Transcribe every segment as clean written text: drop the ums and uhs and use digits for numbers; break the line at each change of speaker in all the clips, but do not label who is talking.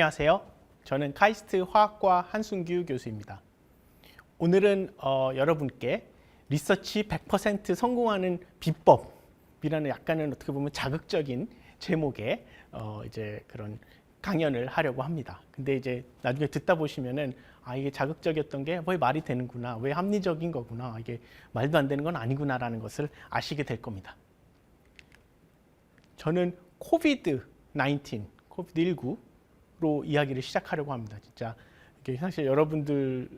안녕하세요. 저는 카이스트 화학과 한순규 교수입니다. 오늘은 여러분께 리서치 100% 성공하는 비법이라는 약간은 어떻게 보면 자극적인 제목의 이제 그런 강연을 하려고 합니다. 근데 이제 나중에 듣다 보시면은 이게 자극적이었던 게 왜 말이 되는구나, 왜 합리적인 거구나, 이게 말도 안 되는 건 아니구나라는 것을 아시게 될 겁니다. 저는 코비드-19로 이야기를 시작하려고 합니다. 진짜 이게 사실 여러분들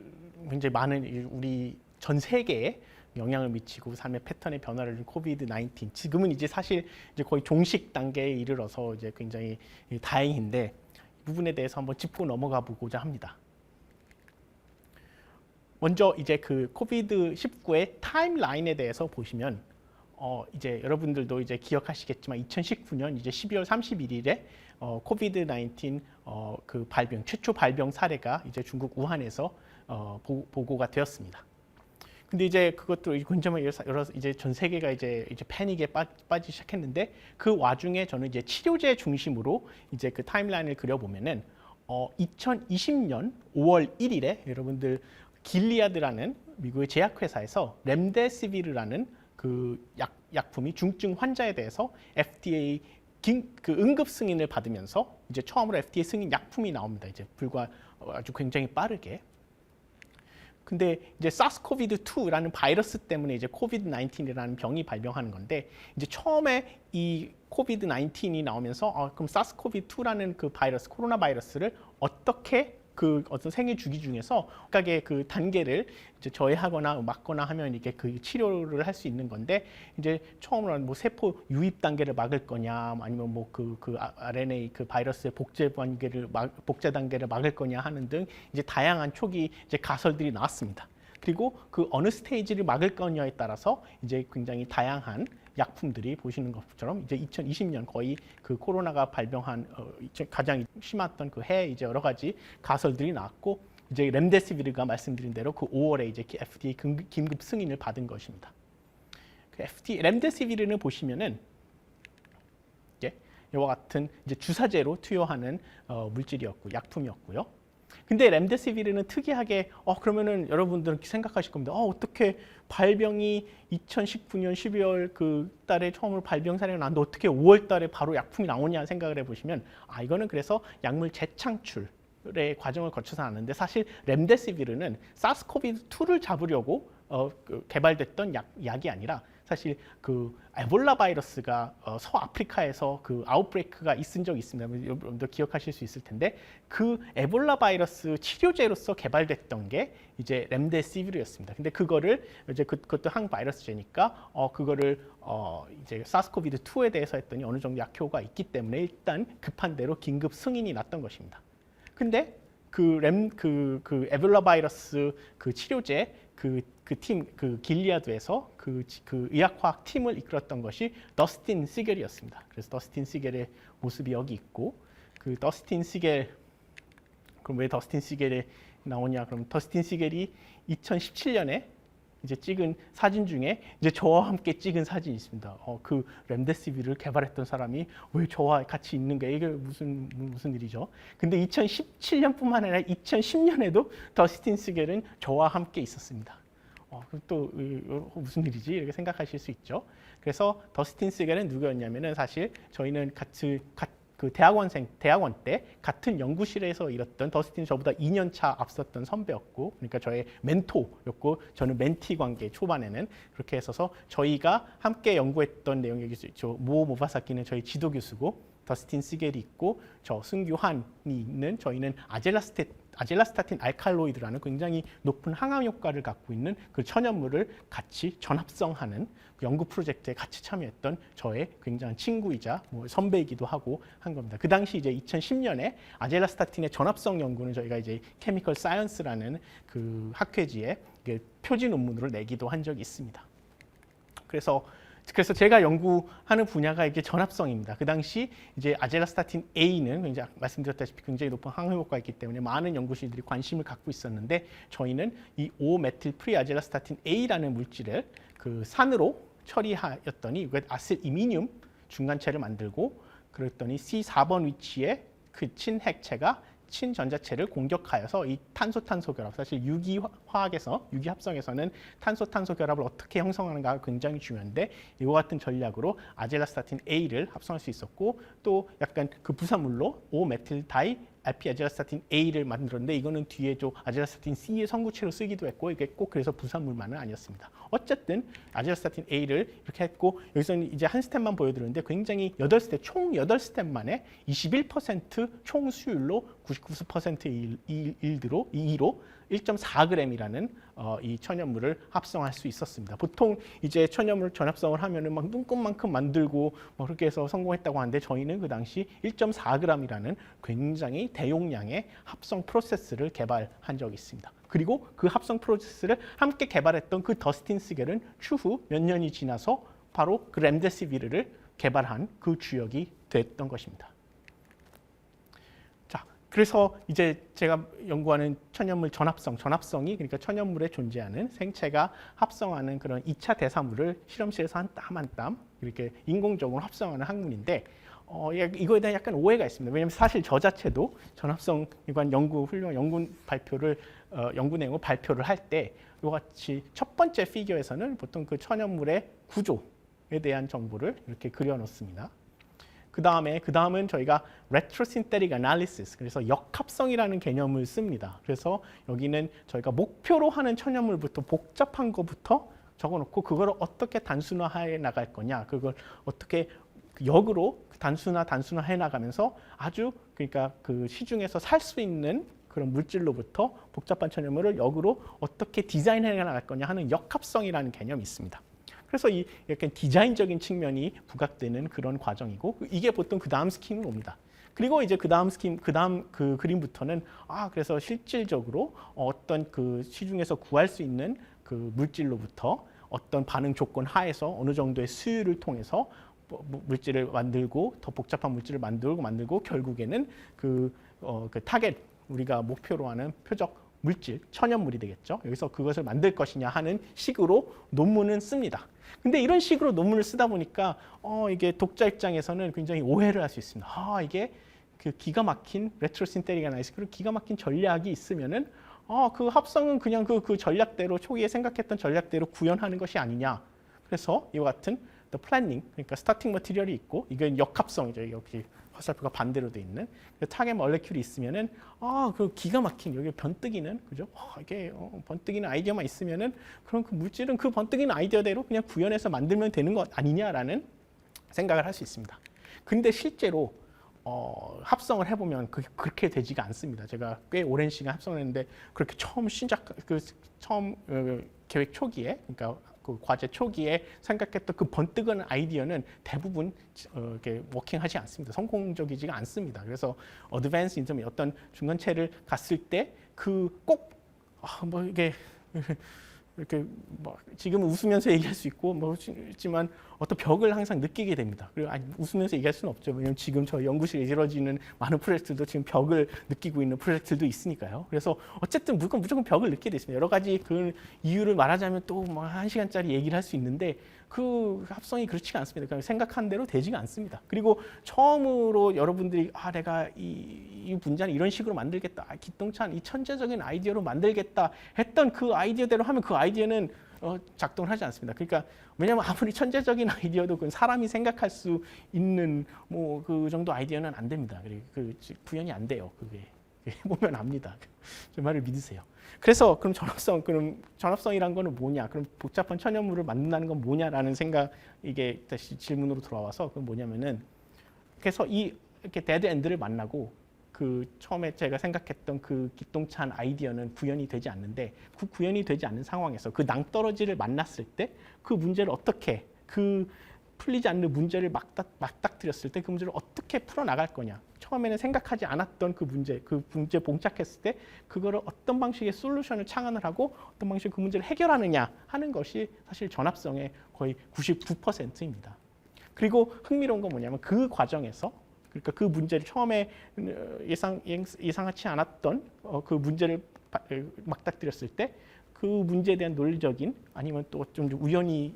굉장히 많은 우리 전 세계에 영향을 미치고 삶의 패턴의 변화를 준 코비드-19. 지금은 이제 사실 이제 거의 종식 단계에 이르러서 이제 굉장히 다행인데 이 부분에 대해서 한번 짚고 넘어가 보고자 합니다. 먼저 이제 그 코비드-19의 타임라인에 대해서 보시면 이제 여러분들도 이제 기억하시겠지만 2019년 이제 12월 31일에 코비드-19 그 발병 최초 발병 사례가 이제 중국 우한에서 보고가 되었습니다. 근데 이제 그것도 굉장히 여러 이제 전 세계가 이제 패닉에 빠지기 시작했는데 그 와중에 저는 이제 치료제 중심으로 이제 그 타임라인을 그려보면은 2020년 5월 1일에 여러분들 길리아드라는 미국의 제약회사에서 렘데시비르라는 그 약품이 중증 환자에 대해서 FDA 그 응급 승인을 받으면서 이제 처음으로 FDA 승인 약품이 나옵니다. 이제 불과 아주 굉장히 빠르게. 근데 이제 사스코비드2라는 바이러스 때문에 이제 코비드-19이라는 병이 발병하는 건데 이제 처음에 이 코비드-19이 나오면서 그럼 사스코비드2라는 그 바이러스, 코로나 바이러스를 어떻게 그 어떤 생애 주기 중에서 각각의 그 단계를 이제 저해하거나 막거나 하면 이게 그 치료를 할 수 있는 건데 이제 처음으로 뭐 세포 유입 단계를 막을 거냐 아니면 뭐 그 RNA 그 바이러스의 복제 단계를 막을 거냐 하는 등 이제 다양한 초기 이제 가설들이 나왔습니다. 그리고 그 어느 스테이지를 막을 거냐에 따라서 이제 굉장히 다양한 약품들이 보시는 것처럼 이제 2020년 거의 그 코로나가 발병한 가장 심했던 그 해 이제 여러 가지 가설들이 나왔고 이제 렘데시비르가 말씀드린 대로 그 5월에 이제 FDA 긴급 승인을 받은 것입니다. 그 FDA 렘데시비르는 보시면은 이와 같은 이제 주사제로 투여하는 물질이었고 약품이었고요. 근데 렘데시비르는 특이하게 그러면은 여러분들은 생각하실 겁니다. 어떻게 발병이 2019년 12월 그 달에 처음으로 발병 사례가 나왔는데 어떻게 5월 달에 바로 약품이 나오냐 생각을 해보시면 이거는 그래서 약물 재창출의 과정을 거쳐서 나왔는데 사실 렘데시비르는 사스코비드2를 잡으려고 개발됐던 약이 아니라 사실 그 에볼라 바이러스가 서아프리카에서 그 아웃브레이크가 있은 적이 있습니다. 여러분들 기억하실 수 있을 텐데 그 에볼라 바이러스 치료제로서 개발됐던 게 이제 렘데시비르였습니다. 근데 그거를 이제 그것도 항바이러스제니까 그거를 이제 사스코비드2에 대해서 했더니 어느 정도 약효가 있기 때문에 일단 급한 대로 긴급 승인이 났던 것입니다. 근데 그 에볼라 바이러스 그 치료제 그 길리아드에서 그 의학화학 팀을 이끌었던 것이 더스틴 시겔이었습니다. 그래서 더스틴 시겔의 모습이 여기 있고 그 더스틴 시겔 그럼 왜 더스틴 시겔이 나오냐? 그럼 더스틴 시겔이 2017년에 이제 찍은 사진 중에 이제 저와 함께 찍은 사진이 있습니다. 그 렘데시비르를 개발했던 사람이 왜 저와 같이 있는 게 이게 무슨 일이죠? 근데 2017년뿐만 아니라 2010년에도 더스틴 시겔은 저와 함께 있었습니다. 또 무슨 일이지? 이렇게 생각하실 수 있죠. 그래서 더스틴 시겔은 누구였냐면은 사실 저희는 그 대학원 때 같은 연구실에서 일했던 더스틴 저보다 2년 차 앞섰던 선배였고 그러니까 저의 멘토였고 저는 멘티 관계 초반에는 그렇게 했어서 저희가 함께 연구했던 내용이 있죠. 모 모바사키는 저희 지도 교수고 더스틴 시겔이 있고 저 승규환이 있는 저희는 아젤라스타틴 알칼로이드라는 굉장히 높은 항암 효과를 갖고 있는 그 천연물을 같이 전합성하는 그 연구 프로젝트에 같이 참여했던 저의 굉장한 친구이자 선배이기도 하고 한 겁니다. 그 당시 이제 2010년에 아젤라스타틴의 전합성 연구는 저희가 이제 케미컬 사이언스라는 그 학회지에 표지 논문으로 내기도 한 적이 있습니다. 그래서 제가 연구하는 분야가 이게 전합성입니다. 그 당시 이제 아젤라스타틴 A는 굉장히 말씀드렸다시피 굉장히 높은 항암 효과가 있기 때문에 많은 연구실들이 관심을 갖고 있었는데 저희는 이 5메틸 프리아젤라스타틴 A라는 물질을 그 산으로 처리하였더니 아셀이미늄 중간체를 만들고 그랬더니 C4번 위치에 그친 핵체가 친전자체를 공격하여서 이 탄소-탄소 결합, 사실 유기화학에서, 유기합성에서는 탄소-탄소 결합을 어떻게 형성하는가가 굉장히 중요한데 이와 같은 전략으로 아젤라스타틴 A를 합성할 수 있었고 또 약간 그 부산물로 5메틸다이 알피 아젤라스타틴 A를 만들었는데 이거는 뒤에 좀 아젤라스타틴 C의 선구체로 쓰기도 했고 이게 꼭 그래서 부산물만은 아니었습니다. 어쨌든 아젤라스타틴 A를 이렇게 했고 여기서는 이제 한 스텝만 보여드렸는데 굉장히 8스텝, 총 8스텝 만에 21% 총 수율로 99%의 일드로 1.4g이라는 이 천연물을 합성할 수 있었습니다. 보통 이제 천연물 전합성을 하면은 막 눈곱만큼 만들고 뭐 그렇게 해서 성공했다고 하는데 저희는 그 당시 1.4g이라는 굉장히 대용량의 합성 프로세스를 개발한 적이 있습니다. 그리고 그 합성 프로세스를 함께 개발했던 그 더스틴 시겔은 추후 몇 년이 지나서 바로 그 렘데시비르를 개발한 그 주역이 됐던 것입니다. 그래서 이제 제가 연구하는 천연물 전합성이 그러니까 천연물에 존재하는 생체가 합성하는 그런 2차 대사물을 실험실에서 한 땀 한 땀 이렇게 인공적으로 합성하는 학문인데 이거에 대한 약간 오해가 있습니다. 왜냐하면 사실 저 자체도 전합성에 관한 훌륭한 연구 발표를 연구 내용을 발표를 할 때 이와 같이 첫 번째 피겨에서는 보통 그 천연물의 구조에 대한 정보를 이렇게 그려놓습니다. 그 다음은 저희가 retrosynthetic analysis, 그래서 역합성이라는 개념을 씁니다. 그래서 여기는 저희가 목표로 하는 천연물부터 복잡한 것부터 적어놓고 그걸 어떻게 단순화해 나갈 거냐, 그걸 어떻게 역으로 단순화해 나가면서 아주 그러니까 그 시중에서 살 수 있는 그런 물질로부터 복잡한 천연물을 역으로 어떻게 디자인해 나갈 거냐 하는 역합성이라는 개념이 있습니다. 그래서 이 약간 디자인적인 측면이 부각되는 그런 과정이고 이게 보통 그 다음 스킴으로 옵니다. 그리고 이제 그 다음 그 그림부터는 그래서 실질적으로 어떤 그 시중에서 구할 수 있는 그 물질로부터 어떤 반응 조건 하에서 어느 정도의 수율을 통해서 물질을 만들고 더 복잡한 물질을 만들고 결국에는 그 타겟 우리가 목표로 하는 표적 물질, 천연물이 되겠죠. 여기서 그것을 만들 것이냐 하는 식으로 논문은 씁니다. 근데 이런 식으로 논문을 쓰다 보니까 이게 독자 입장에서는 굉장히 오해를 할 수 있습니다. 이게 그 기가 막힌 레트로신테릭 애널리시스, 그리고 기가 막힌 전략이 있으면은 그 합성은 그냥 그 전략대로 초기에 생각했던 전략대로 구현하는 것이 아니냐. 그래서 이와 같은 the planning, 그러니까 스타팅 머티리얼이 있고 이건 역합성이죠. 여기 화살표가 반대로 돼 있는 타겟 몰레큘이 있으면은 그 기가 막힌 여기 번뜩이는 그죠? 이게 번뜩이는 아이디어만 있으면은 그럼 그 물질은 그 번뜩이는 아이디어대로 그냥 구현해서 만들면 되는 것 아니냐라는 생각을 할 수 있습니다. 근데 실제로 합성을 해보면 그렇게 되지가 않습니다. 제가 꽤 오랜 시간 합성을 했는데 그렇게 처음 계획 초기에 그러니까 그 과제 초기에 생각했던 그 번뜩이는 아이디어는 대부분 이렇게 워킹하지 않습니다. 성공적이지가 않습니다. 그래서 어드밴스 인터미 어떤 중간체를 갔을 때 그 꼭 이렇게 뭐 지금은 웃으면서 얘기할 수 있고 있지만 어떤 벽을 항상 느끼게 됩니다. 그리고 웃으면서 얘기할 수는 없죠. 왜냐하면 지금 저희 연구실에 이루어지는 많은 프로젝트들도 지금 벽을 느끼고 있는 프로젝트들도 있으니까요. 그래서 어쨌든 무조건 벽을 느끼게 돼 있습니다. 여러 가지 그 이유를 말하자면 또 뭐 1시간짜리 얘기를 할 수 있는데 그 합성이 그렇지가 않습니다. 그러니까 생각한 대로 되지가 않습니다. 그리고 처음으로 여러분들이 내가 이 분자는 이런 식으로 만들겠다. 기똥찬 이 천재적인 아이디어로 만들겠다 했던 그 아이디어대로 하면 그 아이디어는 작동을 하지 않습니다. 그러니까 왜냐하면 아무리 천재적인 아이디어도 그 사람이 생각할 수 있는 뭐 그 정도 아이디어는 안 됩니다. 그 구현이 안 돼요. 그게 해보면 압니다. 제 말을 믿으세요. 그래서 그럼 전합성이란 거는 뭐냐? 그럼 복잡한 천연물을 만든다는 건 뭐냐라는 생각 이게 다시 질문으로 돌아와서 그건 뭐냐면은 그래서 이렇게 데드 엔드를 만나고 그 처음에 제가 생각했던 그 기똥찬 아이디어는 구현이 되지 않는데 그 구현이 되지 않는 상황에서 그 낭떠러지를 만났을 때 그 문제를 어떻게 풀리지 않는 문제를 맞닥뜨렸을 때 그 문제를 어떻게 풀어나갈 거냐. 처음에는 생각하지 않았던 그 문제 봉착했을 때 그거를 어떤 방식의 솔루션을 창안을 하고 어떤 방식으로 그 문제를 해결하느냐 하는 것이 사실 전합성의 거의 99%입니다. 그리고 흥미로운 건 뭐냐면 그 과정에서 그러니까 그 문제를 처음에 예상하지 않았던 그 문제를 맞닥뜨렸을 때 그 문제에 대한 논리적인 아니면 또 좀 우연히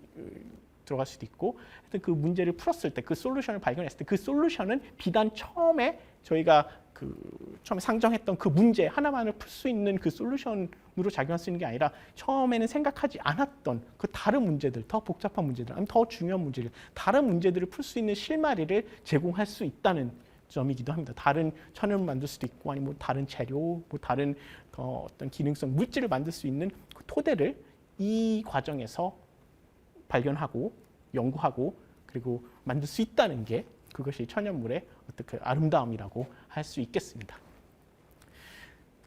들어갈 수도 있고 하여튼 그 문제를 풀었을 때 그 솔루션을 발견했을 때 그 솔루션은 비단 처음에 저희가 처음에 상정했던 그 문제 하나만을 풀 수 있는 그 솔루션으로 작용할 수 있는 게 아니라 처음에는 생각하지 않았던 그 다른 문제들, 더 복잡한 문제들, 아니면 더 중요한 문제들, 다른 문제들을 풀 수 있는 실마리를 제공할 수 있다는 점이기도 합니다. 다른 천연을 만들 수도 있고, 아니면 뭐 다른 재료, 뭐 다른 어떤 기능성 물질을 만들 수 있는 그 토대를 이 과정에서 발견하고 연구하고 그리고 만들 수 있다는 게 그것이 천연물의 어떻게 아름다움이라고 할 수 있겠습니다.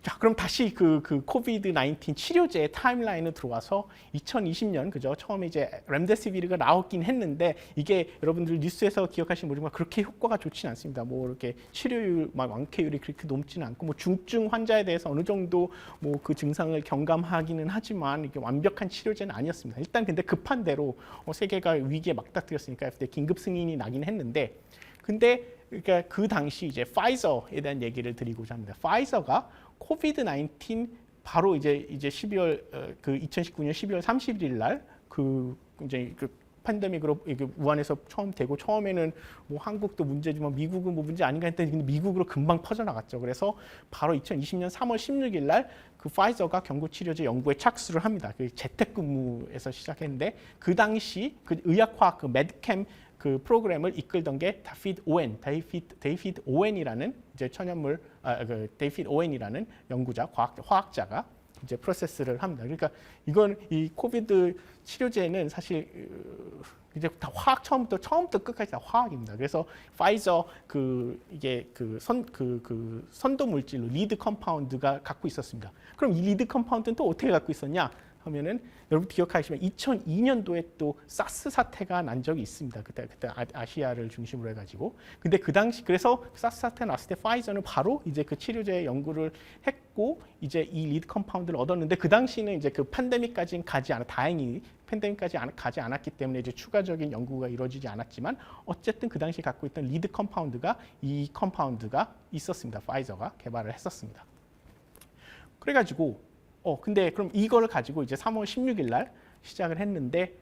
자, 그럼 다시 그 코비드-19 치료제의 타임라인으로 들어와서 2020년 그죠? 처음에 이제 렘데시비르가 나왔긴 했는데 이게 여러분들 뉴스에서 기억하시는 모르지만 그렇게 효과가 좋지는 않습니다. 뭐 이렇게 치료율, 완쾌율이 그렇게 높지는 않고 뭐 중증 환자에 대해서 어느 정도 뭐 그 증상을 경감하기는 하지만 이게 완벽한 치료제는 아니었습니다. 일단 근데 급한 대로 세계가 위기에 맞닥뜨렸으니까 FDA 긴급 승인이 나긴 했는데 근데 그러니까 그 당시 이제 파이저에 대한 얘기를 드리고자 합니다. 파이저가 코비드-19 바로 이제 12월 그 2019년 12월 31일 날 그 이제 그 팬데믹으로 우한에서 처음 되고 처음에는 뭐 한국도 문제지만 미국은 뭐 문제 아닌가 했더니 미국으로 금방 퍼져나갔죠. 그래서 바로 2020년 3월 16일 날 그 파이저가 경구치료제 연구에 착수를 합니다. 그 재택근무에서 시작했는데 그 당시 그 의학화학 그 매드캠 그 프로그램을 이끌던 게 데이비드 오웬이라는 이제 천연물 데이비드 오웬이라는 연구자, 화학자가 이제 프로세스를 합니다. 그러니까 이건 이 코비드 치료제는 사실 이제 다 화학 처음부터 끝까지 다 화학입니다. 그래서 파이저 이게 선도 물질로 리드 컴파운드가 갖고 있었습니다. 그럼 이 리드 컴파운드는 또 어떻게 갖고 있었냐? 하면은 여러분 기억하시면 2002년도에 또 사스 사태가 난 적이 있습니다. 그때 아시아를 중심으로 해가지고. 근데 그 당시 그래서 사스 사태 났을 때 파이저는 바로 이제 그 치료제 연구를 했고 이제 이 리드 컴파운드를 얻었는데 그 당시는 이제 그 팬데믹까지는 가지 않아 다행히 팬데믹까지 가지 않았기 때문에 이제 추가적인 연구가 이루어지지 않았지만 어쨌든 그 당시 갖고 있던 리드 컴파운드가 이 컴파운드가 있었습니다. 파이저가 개발을 했었습니다. 그래가지고 근데 그럼 이거를 가지고 이제 3월 16일 날 시작을 했는데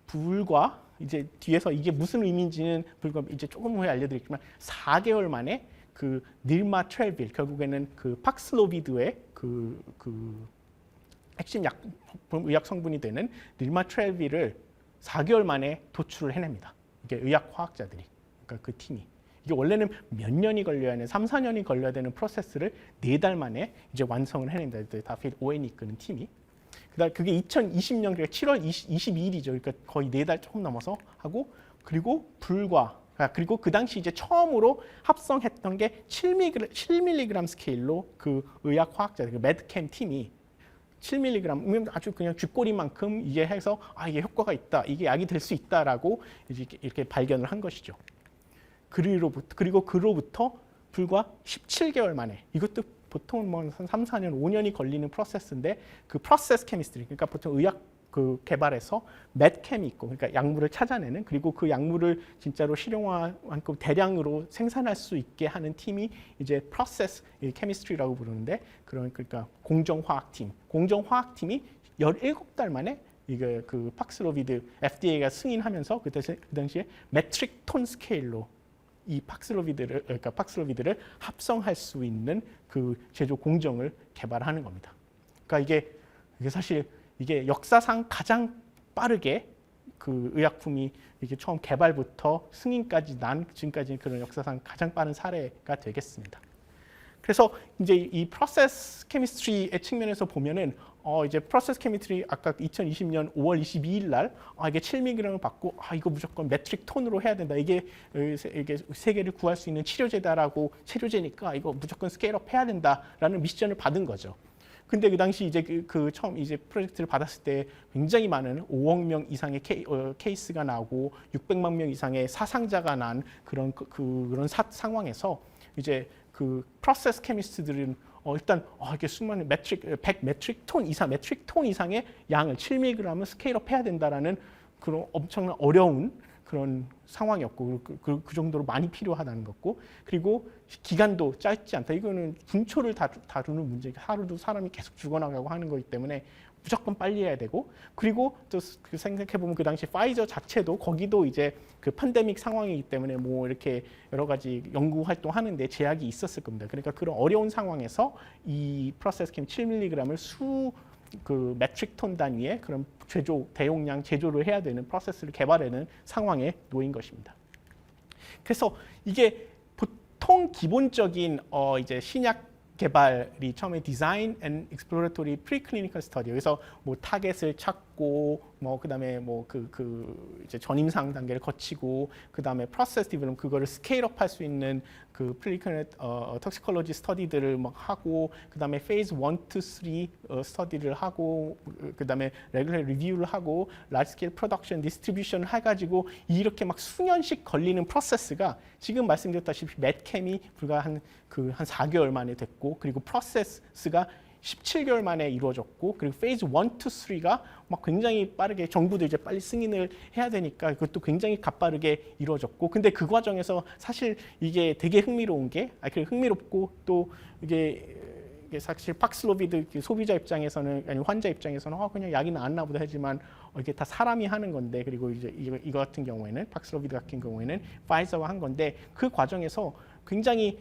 불과 이제 뒤에서 이게 무슨 의미인지는 불과 이제 조금 후에 알려드리겠지만 4개월 만에 그 닐마트렐빌 결국에는 그 팍슬로비드의 그 핵심 의약 성분이 되는 닐마트렐빌을 4개월 만에 도출을 해냅니다. 이게 의학 화학자들이 그러니까 그 팀이. 이게 원래는 몇 년이 걸려야 하는 3, 4년이 걸려야 되는 프로세스를 4달 만에 이제 완성을 해낸다. 다비드 오웬이 이끄는 팀이. 그다음 그게 2020년 그러니까 7월 22일이죠. 그러니까 거의 4달 조금 넘어서 하고 그리고 그리고 그 당시 이제 처음으로 합성했던 게 7mg 스케일로 그 의학 화학자들 그 매드캠 팀이 7mg 아주 그냥 쥐꼬리만큼 이게 해서 이게 효과가 있다. 이게 약이 될 수 있다라고 이렇게 발견을 한 것이죠. 그리고 그로부터 불과 17개월 만에 이것도 보통 뭐 3, 4년, 5년이 걸리는 프로세스인데 그 프로세스 케미스트리 그러니까 보통 의학 그 개발에서 맷캠이 있고 그러니까 약물을 찾아내는 그리고 그 약물을 진짜로 실용화만큼 대량으로 생산할 수 있게 하는 팀이 이제 프로세스 케미스트리라고 부르는데 그러니까 공정화학팀이 17달 만에 이게 그 팍슬로비드 FDA가 승인하면서 그 당시에 메트릭 톤 스케일로 이 팍슬로비드를 합성할 수 있는 그 제조 공정을 개발하는 겁니다. 그러니까 이게 사실 이게 역사상 가장 빠르게 그 의약품이 이게 처음 개발부터 승인까지 난 지금까지 그런 역사상 가장 빠른 사례가 되겠습니다. 그래서 이제 이 프로세스 케미스트리의 측면에서 보면은 이제 프로세스 케미스트리 아까 2020년 5월 22일 날 이게 7mg을 받고 이거 무조건 메트릭 톤으로 해야 된다. 이게 세계를 구할 수 있는 치료제다라고 치료제니까 이거 무조건 스케일업 해야 된다라는 미션을 받은 거죠. 근데 그 당시 이제 처음 이제 프로젝트를 받았을 때 굉장히 많은 5억 명 이상의 케이스가 나오고 600만 명 이상의 사상자가 난 그런 상황에서 이제 그 프로세스 케미스트들은 일단 이게 수많은 100 메트릭 톤 이상의 양을 7mg을 스케일업 해야 된다라는 그런 엄청난 어려운 그런 상황이었고 그 정도로 많이 필요하다는 거고 그리고 기간도 짧지 않다. 이거는 분초를 다루는 문제. 하루도 사람이 계속 죽어나가고 하는 거기 때문에 무조건 빨리 해야 되고 그리고 또 생각해 보면 그 당시 파이저 자체도 거기도 이제 그 팬데믹 상황이기 때문에 뭐 이렇게 여러 가지 연구 활동하는데 제약이 있었을 겁니다. 그러니까 그런 어려운 상황에서 이 프로세스 캠 7mg을 그 메트릭 톤 단위의 그런 대용량 제조를 해야 되는 프로세스를 개발하는 상황에 놓인 것입니다. 그래서 이게 보통 기본적인 이제 신약 개발이 처음에 디자인 앤 익스플로레토리 프리클리니컬 스터디 여기서 뭐 타겟을 찾고 뭐 그다음에 뭐 이제 전임상 단계를 거치고 그다음에 프로세스 디벨롭 그거를 스케일업 할 수 있는 그 프리클리니컬 톡시콜로지 스터디들을 막 하고 그다음에 페이즈 1, 2, 3 스터디를 하고 그다음에 레귤러 리뷰를 하고 라지 스케일 프로덕션 디스트리뷰션 해 가지고 이렇게 막 수년씩 걸리는 프로세스가 지금 말씀드렸다시피 맷캠이 불과 한 4개월 만에 됐고 그리고 프로세스가 17개월 만에 이루어졌고 그리고 페이즈 1, 2, 3가 막 굉장히 빠르게 정부도 이제 빨리 승인을 해야 되니까 그것도 굉장히 가빠르게 이루어졌고 근데 그 과정에서 사실 이게 되게 흥미로운 게 흥미롭고 또 이게 사실 팍슬로비드 소비자 입장에서는 아니 환자 입장에서는 그냥 약이 나았나 보다 하지만 이게 다 사람이 하는 건데 그리고 이제 이거 같은 경우에는 팍슬로비드 같은 경우에는 파이저가 한 건데 그 과정에서 굉장히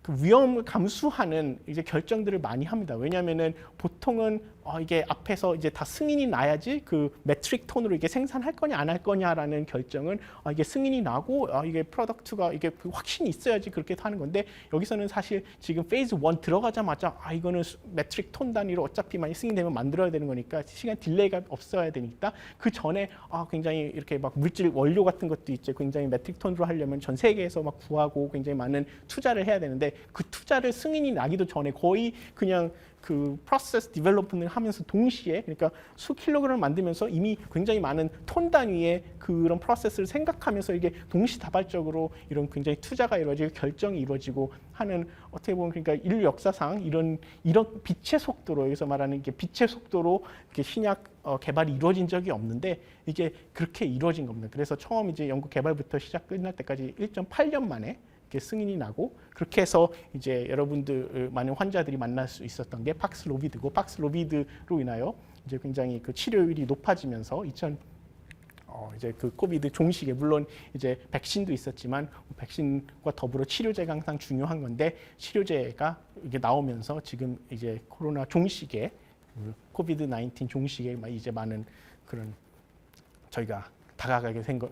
그 위험을 감수하는 이제 결정들을 많이 합니다. 왜냐하면은 보통은 이게 앞에서 이제 다 승인이 나야지 그 메트릭 톤으로 이게 생산할 거냐 안 할 거냐라는 결정은 이게 승인이 나고 이게 프로덕트가 이게 확신이 있어야지 그렇게 하는 건데 여기서는 사실 지금 페이즈 1 들어가자마자 이거는 메트릭 톤 단위로 어차피 많이 승인되면 만들어야 되는 거니까 시간 딜레이가 없어야 되니까 그 전에 굉장히 이렇게 막 물질 원료 같은 것도 있죠. 굉장히 메트릭 톤으로 하려면 전 세계에서 막 구하고 굉장히 많은 투자를 해야 되는데 그 투자를 승인이 나기도 전에 거의 그냥 그 프로세스 디벨롭을 하면서 동시에 그러니까 수 킬로그램을 만들면서 이미 굉장히 많은 톤 단위의 그런 프로세스를 생각하면서 이게 동시다발적으로 이런 굉장히 투자가 이루어지고 결정이 이루어지고 하는 어떻게 보면 그러니까 인류 역사상 이런 빛의 속도로 여기서 말하는 게 빛의 속도로 이렇게 신약 개발이 이루어진 적이 없는데 이게 그렇게 이루어진 겁니다. 그래서 처음 이제 연구 개발부터 시작 끝날 때까지 1.8년 만에 이렇게 승인이 나고 그렇게 해서 이제 여러분들 많은 환자들이 만날 수 있었던 게 팍스로비드고 팍스로비드로 인하여 이제 굉장히 그 치료율이 높아지면서 이제 그 코비드 종식에 물론 이제 백신도 있었지만 백신과 더불어 치료제가 항상 중요한 건데 치료제가 이게 나오면서 지금 이제 코로나 종식에 코비드 19 종식에 이제 많은 그런 저희가 다가가게 된 것,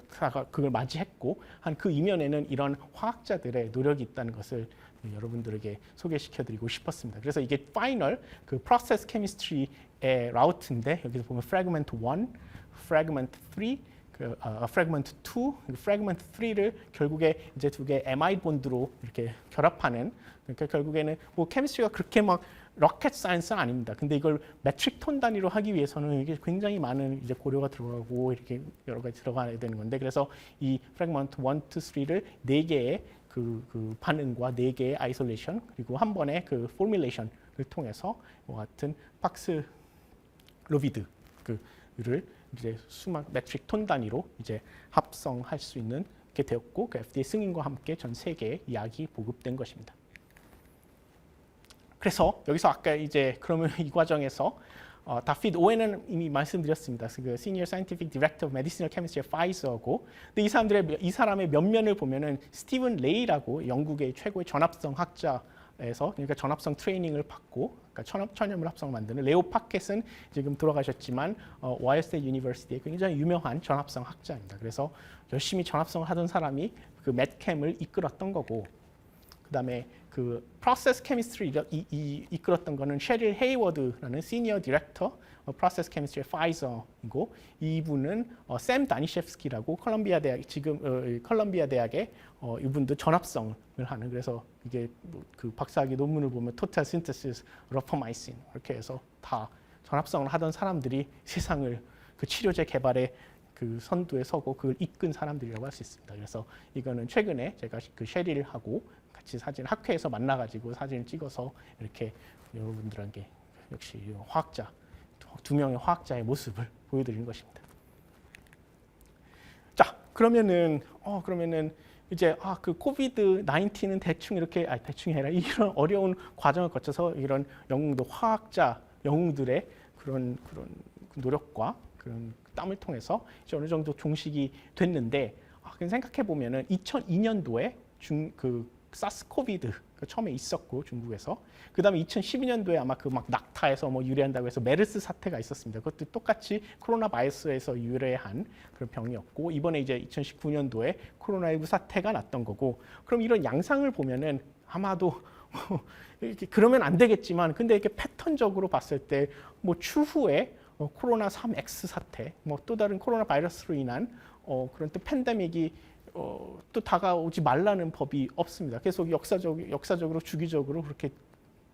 그걸 맞이했고 한 그 이면에는 이런 화학자들의 노력이 있다는 것을 여러분들에게 소개시켜드리고 싶었습니다. 그래서 이게 파이널 그 프로세스 케미스트리의 라우트인데 여기서 보면 프래그먼트 1, 프래그먼트 3, 프래그먼트 2, 프래그먼트 3를 결국에 이제 두 개 에마이드 본드로 이렇게 결합하는 그러니까 결국에는 뭐 케미스트리가 그렇게 막 로켓 사이언스는 아닙니다. 근데 이걸 메트릭 톤 단위로 하기 위해서는 이게 굉장히 많은 이제 고려가 들어가고 이렇게 여러 가지 들어가야 되는 건데 그래서 이 프래그먼트 1, 2, 3를 4개의 그 반응과 4개의 아이솔레이션 그리고 한 번의 그 포뮬레이션을 통해서 같은 팍스로비드 그를 이제 수만 메트릭 톤 단위로 이제 합성할 수 있는 게 되었고 그 FDA 승인과 함께 전 세계에 약이 보급된 것입니다. 그래서 여기서 아까 이제 그러면 이 과정에서 다피드 오웬은 이미 말씀드렸습니다. 그 Senior Scientific Director of Medicinal Chemistry 파이저고, 근데 이 사람의 면면을 보면은 스티븐 레이라고 영국의 최고의 전합성 학자에서 그러니까 전합성 트레이닝을 받고 그러니까 천연물 합성을 만드는 레오 파켓은 지금 돌아가셨지만 와이어 스테이트 유니버시티의 굉장히 유명한 전합성 학자입니다. 그래서 열심히 전합성을 하던 사람이 그 맷캠을 이끌었던 거고. 그다음에 그 프로세스 케미스트리를 이끌었던 거는 셰릴 헤이워드라는 시니어 디렉터 프로세스 케미스트리 파이저이고 이분은 샘 다니셰프스키라고 컬럼비아 대학 지금 컬럼비아 대학의 이분도 전합성을 하는 그래서 이게 그 박사학위 논문을 보면 토탈 신테시스 러퍼마이신 이렇게 해서 다 전합성을 하던 사람들이 세상을 그 치료제 개발에 그 선두에 서고 그걸 이끈 사람들이라고 할 수 있습니다. 그래서 이거는 최근에 제가 그 셰릴하고 같이 학회에서 만나가지고 사진을 찍어서 이렇게 여러분들에게 역시 화학자, 두 명의 화학자의 모습을 보여드리는 것입니다. 자, 그러면은 이제 그 코비드 19은 대충 이렇게 대충이 아니라 이런 어려운 과정을 거쳐서 이런 영웅들 화학자 영웅들의 그런 노력과 그런 땀을 통해서 이제 어느 정도 종식이 됐는데 생각해 보면은 2002년도에 그 사스 코비드 처음에 있었고 중국에서 그다음에 2012년도에 아마 그 막 낙타에서 뭐 유래한다고 해서 메르스 사태가 있었습니다. 그것도 똑같이 코로나 바이러스에서 유래한 그런 병이었고 이번에 이제 2019년도에 코로나19 사태가 났던 거고 그럼 이런 양상을 보면은 아마도 이렇게 그러면 안 되겠지만 근데 이렇게 패턴적으로 봤을 때 뭐 추후에 코로나 3X 사태 뭐 또 다른 코로나 바이러스로 인한 그런 또 팬데믹이 또 다가오지 말라는 법이 없습니다. 계속 역사적으로 주기적으로 그렇게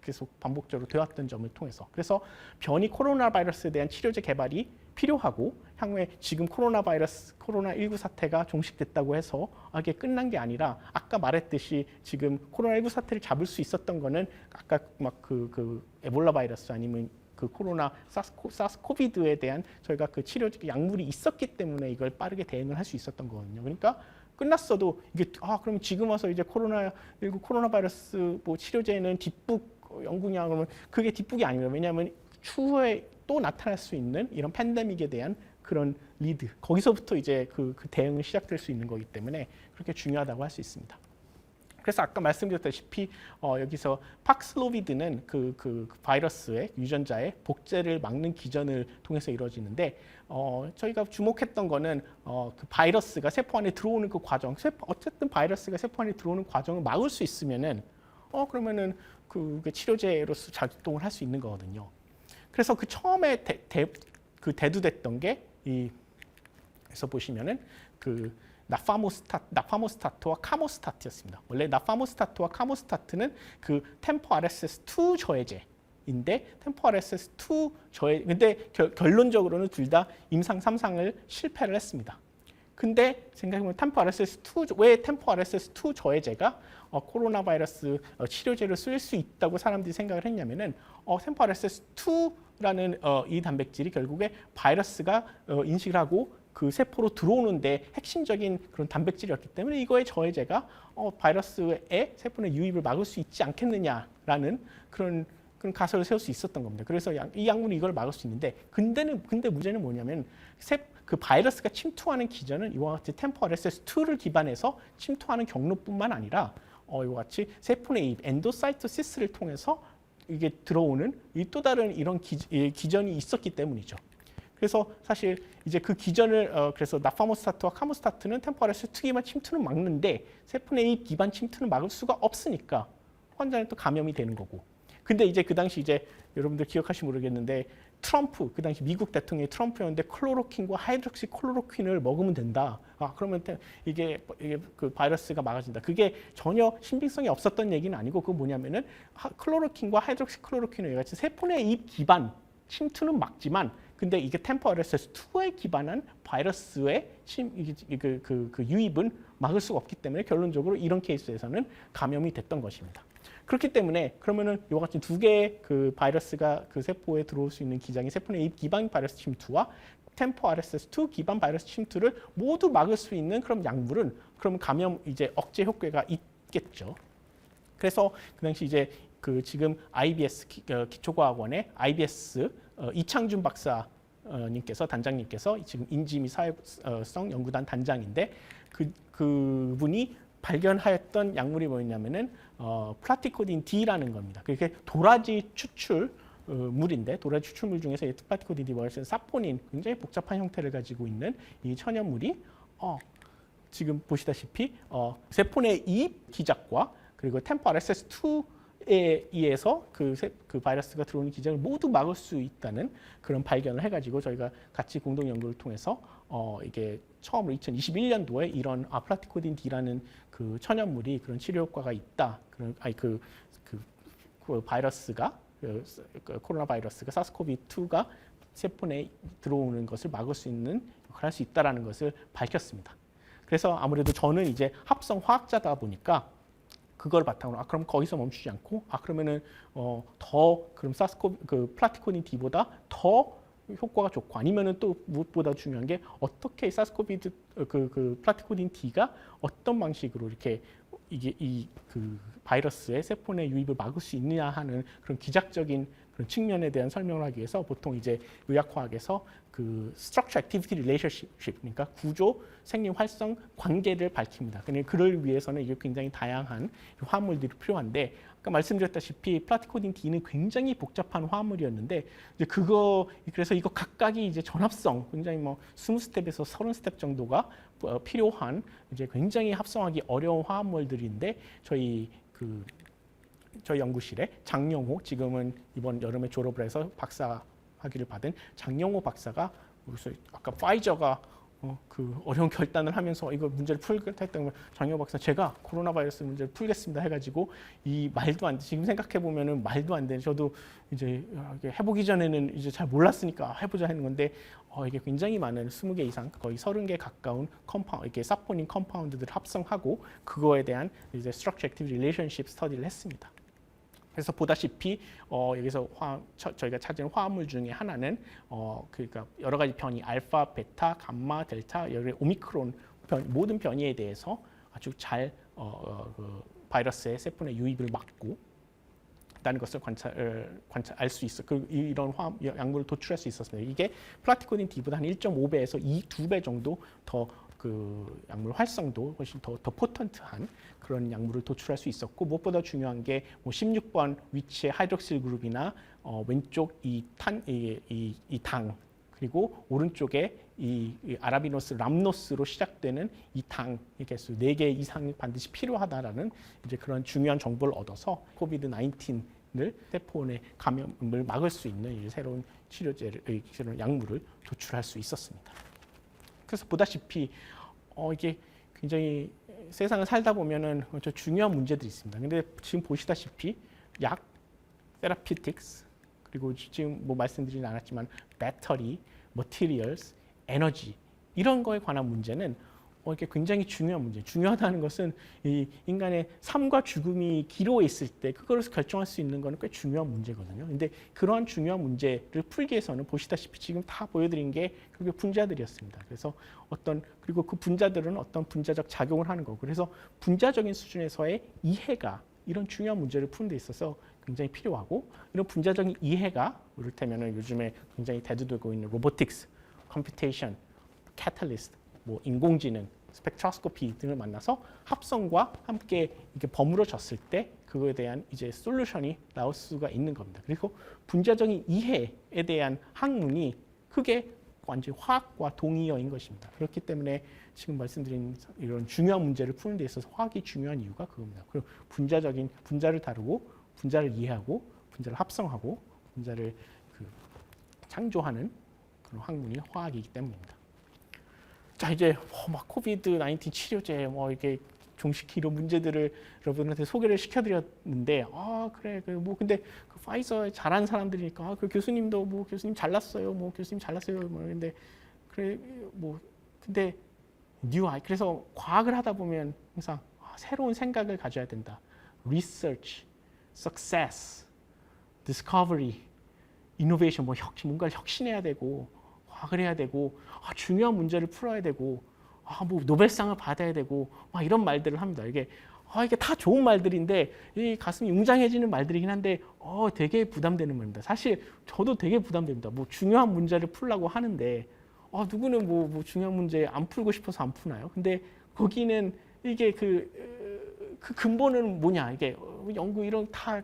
계속 반복적으로 되었던 점을 통해서 그래서 변이 코로나 바이러스에 대한 치료제 개발이 필요하고 향후에 지금 코로나19 사태가 종식됐다고 해서 이게 끝난 게 아니라 아까 말했듯이 지금 코로나19 사태를 잡을 수 있었던 거는 아까 막 그 에볼라 바이러스 아니면 그 코로나 사스 코비드에 대한 저희가 그 치료제 약물이 있었기 때문에 이걸 빠르게 대응을 할 수 있었던 거거든요. 그러니까 끝났어도 이게 그러면 지금 와서 이제 코로나19 코로나 바이러스 뭐 치료제는 뒷북 연구냐 그러면 그게 뒷북이 아니에요. 왜냐하면 추후에 또 나타날 수 있는 이런 팬데믹에 대한 그런 리드 거기서부터 이제 그 대응이 시작될 수 있는 거기 때문에 그렇게 중요하다고 할 수 있습니다. 그래서 아까 말씀드렸다시피 여기서 팍슬로비드는 그 바이러스의 유전자의 복제를 막는 기전을 통해서 이루어지는데 저희가 주목했던 거는 그 바이러스가 세포 안에 들어오는 그 과정, 어쨌든 바이러스가 세포 안에 들어오는 과정을 막을 수 있으면은 그러면은 그 치료제로서 작동을 할 수 있는 거거든요. 그래서 그 처음에 대두됐던 게 그래서 보시면은 그 나파모스타트와 카모스타트였습니다. 원래 나파모스타트와 카모스타트는 그 템포 RSS2 저해제인데 템포 RSS2 근데 결론적으로는 둘 다 임상 3상을 실패를 했습니다. 근데 생각해보면 왜 템포 RSS2 저해제가 코로나 바이러스 치료제로 쓸 수 있다고 사람들이 생각을 했냐면은 템포 RSS2라는 이 단백질이 결국에 바이러스가 인식을 하고 그 세포로 들어오는데 핵심적인 그런 단백질이었기 때문에 이거의 저해제가 바이러스의 세포 내 유입을 막을 수 있지 않겠느냐라는 그런 가설을 세울 수 있었던 겁니다. 그래서 이 약물이 이걸 막을 수 있는데 근데 문제는 뭐냐면 그 바이러스가 침투하는 기전은 이와 같이 템포 RSS2를 기반해서 침투하는 경로뿐만 아니라 이와 같이 세포 내 엔도사이토시스를 통해서 이게 들어오는 이 또 다른 이런 기전이 있었기 때문이죠. 그래서 사실 이제 그 기전을 그래서 나파모스타트와 카모스타트는 템포 RSS2 기반 침투는 막는데 세포 내 기반 침투는 막을 수가 없으니까 환자는 또 감염이 되는 거고. 근데 이제 그 당시 이제 여러분들 기억하실지 모르겠는데 트럼프 그 당시 미국 대통령이 트럼프였는데 클로로킨과 하이드록시 클로로퀸을 먹으면 된다. 그러면 이게 그 바이러스가 막아진다. 그게 전혀 신빙성이 없었던 얘기는 아니고 그거 뭐냐면은 클로로킨과 하이드록시 클로로퀸을 같이 세포 내 입 기반 침투는 막지만 근데 이게 템포 RSS2에 기반한 바이러스의 그 유입은 막을 수가 없기 때문에 결론적으로 이런 케이스에서는 감염이 됐던 것입니다. 그렇기 때문에 그러면은 이와 같이 두 개의 그 바이러스가 그 세포에 들어올 수 있는 기장이 세포 내 기반 바이러스 침투와 템포 RSS2 기반 바이러스 침투를 모두 막을 수 있는 그런 약물은 그럼 감염 이제 억제 효과가 있겠죠. 그래서 그 당시 이제 그 지금 IBS 기초과학원의 IBS 이창준 박사님께서 단장님께서 지금 인지미 사회성 연구단 단장인데 그분이 발견하였던 약물이 뭐였냐면은 플라티코딘 D라는 겁니다. 그게 도라지 추출 물인데 도라지 추출물 중에서 플라티코딘 D 뭐였어요? 사포닌 굉장히 복잡한 형태를 가지고 있는 이 천연물이 지금 보시다시피 세포 내 이입 기작과 그리고 템포 RSS2에 의해서 그 바이러스가 들어오는 기작을 모두 막을 수 있다는 그런 발견을 해가지고 저희가 같이 공동 연구를 통해서 이게 처음으로 2021년도에 이런 플라티코딘 D라는 그 천연물이 그런 치료 효과가 있다. 그 바이러스가 코로나 바이러스가 사스코비2가 세포 내에 들어오는 것을 막을 수 있는 역할을 할 수 있다라는 것을 밝혔습니다. 그래서 아무래도 저는 이제 합성 화학자다 보니까 그걸 바탕으로 그럼 거기서 멈추지 않고 그러면은 더 그럼 플라티코딘 D보다 더 효과가 좋고 아니면은 또 무엇보다 중요한 게 어떻게 사스코비드 그 플라티코딘 D가 어떤 방식으로 이렇게 이게 이 그 바이러스의 세포 내 유입을 막을 수 있느냐 하는 그런 기작적인 그런 측면에 대한 설명을 하기 위해서 보통 이제 의학화학에서 그 structure activity relationship 그러니까 구조 생리 활성 관계를 밝힙니다. 그를 위해서는 이게 굉장히 다양한 화합물들이 필요한데 아까 말씀드렸다시피 플라티코딘 D는 굉장히 복잡한 화합물이었는데 이제 그래서 이거 각각이 이제 전합성 굉장히 뭐 20스텝에서 30스텝 정도가 필요한 이제 굉장히 합성하기 어려운 화합물들인데 저희 연구실에 장영호 지금은 이번 여름에 졸업을 해서 박사 학위를 받은 장영호 박사가 그래서 아까 파이저가 그 어려운 결단을 하면서 이거 문제를 풀겠다 했던 걸 장영호 박사 제가 코로나 바이러스 문제를 풀겠습니다 해가지고 이 말도 안 돼. 지금 생각해 보면은 말도 안 돼. 저도 이제 해보기 전에는 이제 잘 몰랐으니까 해보자 하는 건데 이게 굉장히 많은 20개 이상 거의 30개 가까운 이렇게 사포닌 컴파운드들을 합성하고 그거에 대한 이제 structure activity relationship 스터디를 했습니다. 그래서 보다시피 여기서 저희가 찾은 화합물 중에 하나는 그러니까 여러 가지 변이 알파, 베타, 감마, 델타, 여기 오미크론 모든 변이에 대해서 아주 잘 그 바이러스의 세포 내 유입을 막고 있다는 것을 알 수 있어. 이런 약물을 도출할 수 있었습니다. 이게 플라티코딘 D보다 한 1.5배에서 2배 정도 더 그 약물 활성도 훨씬 더 포턴트한 그런 약물을 도출할 수 있었고 무엇보다 중요한 게 뭐 16번 위치의 하이드록실 그룹이나 왼쪽 이 당 그리고 오른쪽에 이 아라비노스 람노스로 시작되는 이 당의 개수 4개 이상이 반드시 필요하다라는 이제 그런 중요한 정보를 얻어서 코비드 19을 세포 내 감염을 막을 수 있는 새로운 새로운 약물을 도출할 수 있었습니다. 그래서 보다시피 이게 굉장히 세상을 살다 보면은 중요한 문제들이 있습니다. 근데 지금 보시다시피 약, 테라피틱스 그리고 지금 뭐 말씀드리진 않았지만 배터리, 머티리얼스, 에너지 이런 거에 관한 문제는 이게 굉장히 중요한 문제. 중요하다는 것은 이 인간의 삶과 죽음이 기로에 있을 때 그것을 결정할 수 있는 것은 꽤 중요한 문제거든요. 근데 그러한 중요한 문제를 풀기 위해서는 보시다시피 지금 다 보여드린 게 그게 분자들이었습니다. 그래서 그리고 그 분자들은 어떤 분자적 작용을 하는 거고 그래서 분자적인 수준에서의 이해가 이런 중요한 문제를 푸는 데 있어서 굉장히 필요하고 이런 분자적인 이해가 이를테면 요즘에 굉장히 대두되고 있는 로보틱스, 컴퓨테이션, 캐탈리스트 뭐 인공지능, 스펙트로스코피 등을 만나서 합성과 함께 이렇게 버무려졌을 때 그거에 대한 이제 솔루션이 나올 수가 있는 겁니다. 그리고 분자적인 이해에 대한 학문이 크게 완전히 화학과 동의어인 것입니다. 그렇기 때문에 지금 말씀드린 이런 중요한 문제를 푸는 데 있어서 화학이 중요한 이유가 그겁니다. 그리고 분자를 다루고 분자를 이해하고 분자를 합성하고 분자를 창조하는 그런 학문이 화학이기 때문입니다. 자 이제 막 코비드 19 치료제 뭐 이렇게 종식 이런 문제들을 여러분한테 소개를 시켜드렸는데 그래 뭐 근데 그 파이저에 잘한 사람들이니까 그 교수님도 뭐 교수님 잘났어요 뭐 교수님 잘났어요 뭐 근데 그래 뭐 근데 그래서 과학을 하다 보면 항상 새로운 생각을 가져야 된다. Research, Success, Discovery, Innovation 뭐 뭔가를 혁신해야 되고 과학을 해야 되고 중요한 문제를 풀어야 되고 뭐 노벨상을 받아야 되고 막 이런 말들을 합니다. 이게 다 좋은 말들인데 이 가슴이 웅장해지는 말들이긴 한데 되게 부담되는 말입니다. 사실 저도 되게 부담됩니다. 뭐 중요한 문제를 풀려고 하는데 누구는 뭐 중요한 문제 안 풀고 싶어서 안 푸나요? 근데 거기는 이게 그 근본은 뭐냐? 이게 연구 이런 다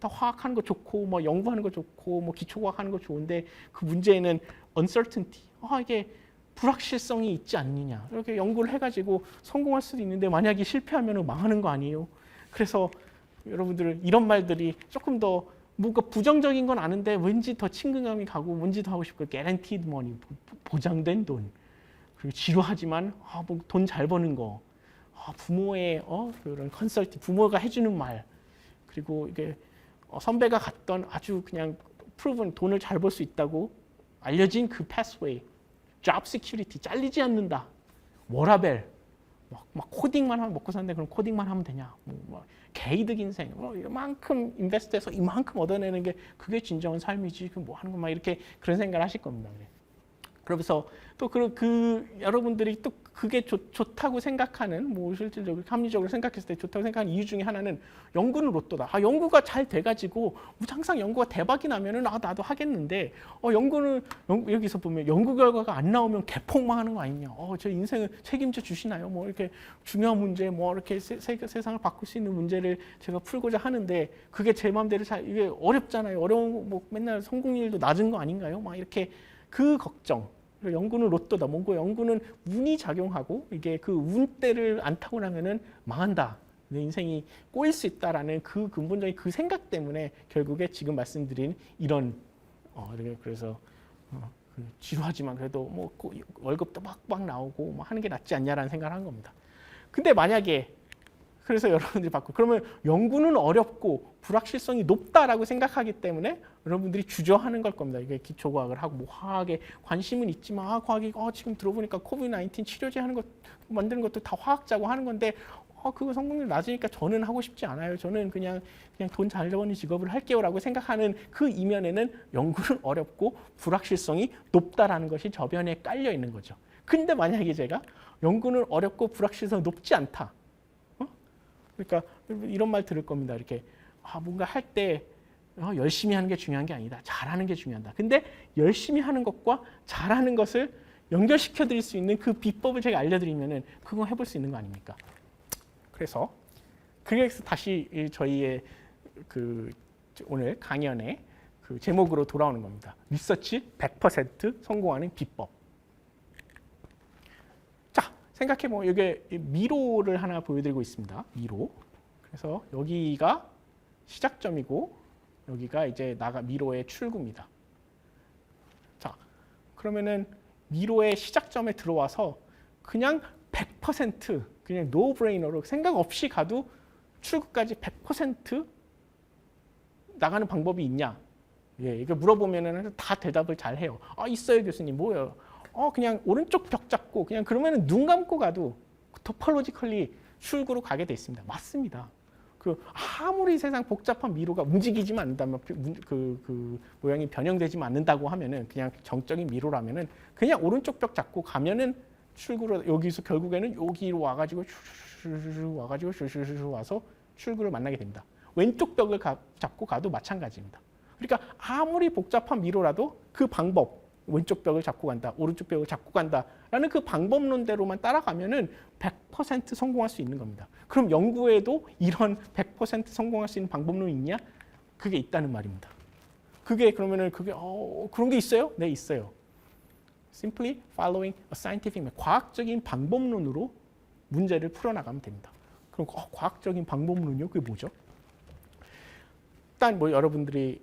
화학하는 거 좋고 뭐 연구하는 거 좋고 뭐 기초과학 하는 거 좋은데 그 문제는 uncertainty. 이게 불확실성이 있지 않느냐. 이렇게 연구를 해가지고 성공할 수도 있는데 만약에 실패하면 망하는 거 아니에요. 그래서 여러분들 이런 말들이 조금 더 뭔가 부정적인 건 아는데 왠지 더 친근감이 가고 왠지 더 하고 싶고 guaranteed money, 보장된 돈. 그리고 지루하지만 뭐 돈 잘 버는 거. 부모의 그런 컨설팅, 부모가 해주는 말. 그리고 이게 선배가 갔던 아주 그냥 proven 돈을 잘 벌 수 있다고 알려진 그 pathway, job security, 잘리지 않는다, 워라벨, 막 코딩만 하면 먹고 사는데 그럼 코딩만 하면 되냐? 뭐 개이득 인생, 이만큼 인베스트해서 이만큼 얻어내는 게 그게 진정한 삶이지. 그 뭐 하는 거 막 이렇게 그런 생각을 하실 겁니다. 그러면서 또 여러분들이 또 그게 좋다고 생각하는 뭐 실질적으로 합리적으로 생각했을 때 좋다고 생각하는 이유 중에 하나는 연구는 로또다. 연구가 잘 돼가지고 항상 연구가 대박이 나면은 나도 하겠는데 연구는 여기서 보면 연구 결과가 안 나오면 개폭망하는 거 아니냐. 저 인생을 책임져 주시나요? 뭐 이렇게 중요한 문제 뭐 이렇게 세상을 바꿀 수 있는 문제를 제가 풀고자 하는데 그게 제 마음대로 이게 어렵잖아요. 어려운 뭐 맨날 성공률도 낮은 거 아닌가요? 막 이렇게 그 걱정. 연구는 로또다. 뭔가 연구는 운이 작용하고 이게 그 운대를 안 타고 나면은 망한다. 내 인생이 꼬일 수 있다라는 그 근본적인 그 생각 때문에 결국에 지금 말씀드린 이런 그래서 지루하지만 그래도 뭐 월급도 막막 나오고 뭐 하는 게 낫지 않냐라는 생각을 한 겁니다. 근데 만약에 그래서 여러분들이 받고 그러면 연구는 어렵고 불확실성이 높다라고 생각하기 때문에 여러분들이 주저하는 걸 겁니다. 이게 기초과학을 하고 뭐 화학에 관심은 있지만 화학이 지금 들어보니까 코비드-19 치료제 하는 것 만드는 것도 다 화학자고 하는 건데 그거 성공률 낮으니까 저는 하고 싶지 않아요. 저는 그냥 돈 잘 버는 직업을 할게요라고 생각하는 그 이면에는 연구는 어렵고 불확실성이 높다라는 것이 저변에 깔려 있는 거죠. 근데 만약에 제가 연구는 어렵고 불확실성이 높지 않다. 그러니까 이런 말 들을 겁니다. 이렇게 뭔가 할 때 열심히 하는 게 중요한 게 아니다. 잘하는 게 중요하다. 근데 열심히 하는 것과 잘하는 것을 연결시켜 드릴 수 있는 그 비법을 제가 알려드리면은 그거 해볼 수 있는 거 아닙니까? 그래서 다시 저희의 오늘 강연의 그 제목으로 돌아오는 겁니다. 리서치 100% 성공하는 비법. 생각해보면 이게 미로를 하나 보여드리고 있습니다. 미로. 그래서 여기가 시작점이고 여기가 이제 미로의 출구입니다. 자, 그러면은 미로의 시작점에 들어와서 그냥 100% 그냥 노브레이너로 생각 없이 가도 출구까지 100% 나가는 방법이 있냐? 이거 물어보면은 다 대답을 잘 해요. 있어요, 교수님. 뭐예요? 그냥 오른쪽 벽 잡고 그냥 그러면은 눈 감고 가도 토폴로지컬리 출구로 가게 돼 있습니다. 맞습니다. 아무리 세상 복잡한 미로가 움직이지만 않는다면 그 모양이 변형되지만 않는다고 하면은 그냥 정적인 미로라면은 그냥 오른쪽 벽 잡고 가면은 출구로 여기서 결국에는 여기로 와가지고 와서 출구를 만나게 됩니다. 왼쪽 벽을 잡고 가도 마찬가지입니다. 그러니까 아무리 복잡한 미로라도 그 방법 왼쪽 벽을 잡고 간다, 오른쪽 벽을 잡고 간다라는 그 방법론대로만 따라가면은 100% 성공할 수 있는 겁니다. 그럼 연구에도 이런 100% 성공할 수 있는 방법론이 있냐? 그게 있다는 말입니다. 그러면은 그런 게 있어요? 네, 있어요. Simply following a scientific method. 과학적인 방법론으로 문제를 풀어나가면 됩니다. 그럼 과학적인 방법론이요? 그게 뭐죠? 일단 뭐 여러분들이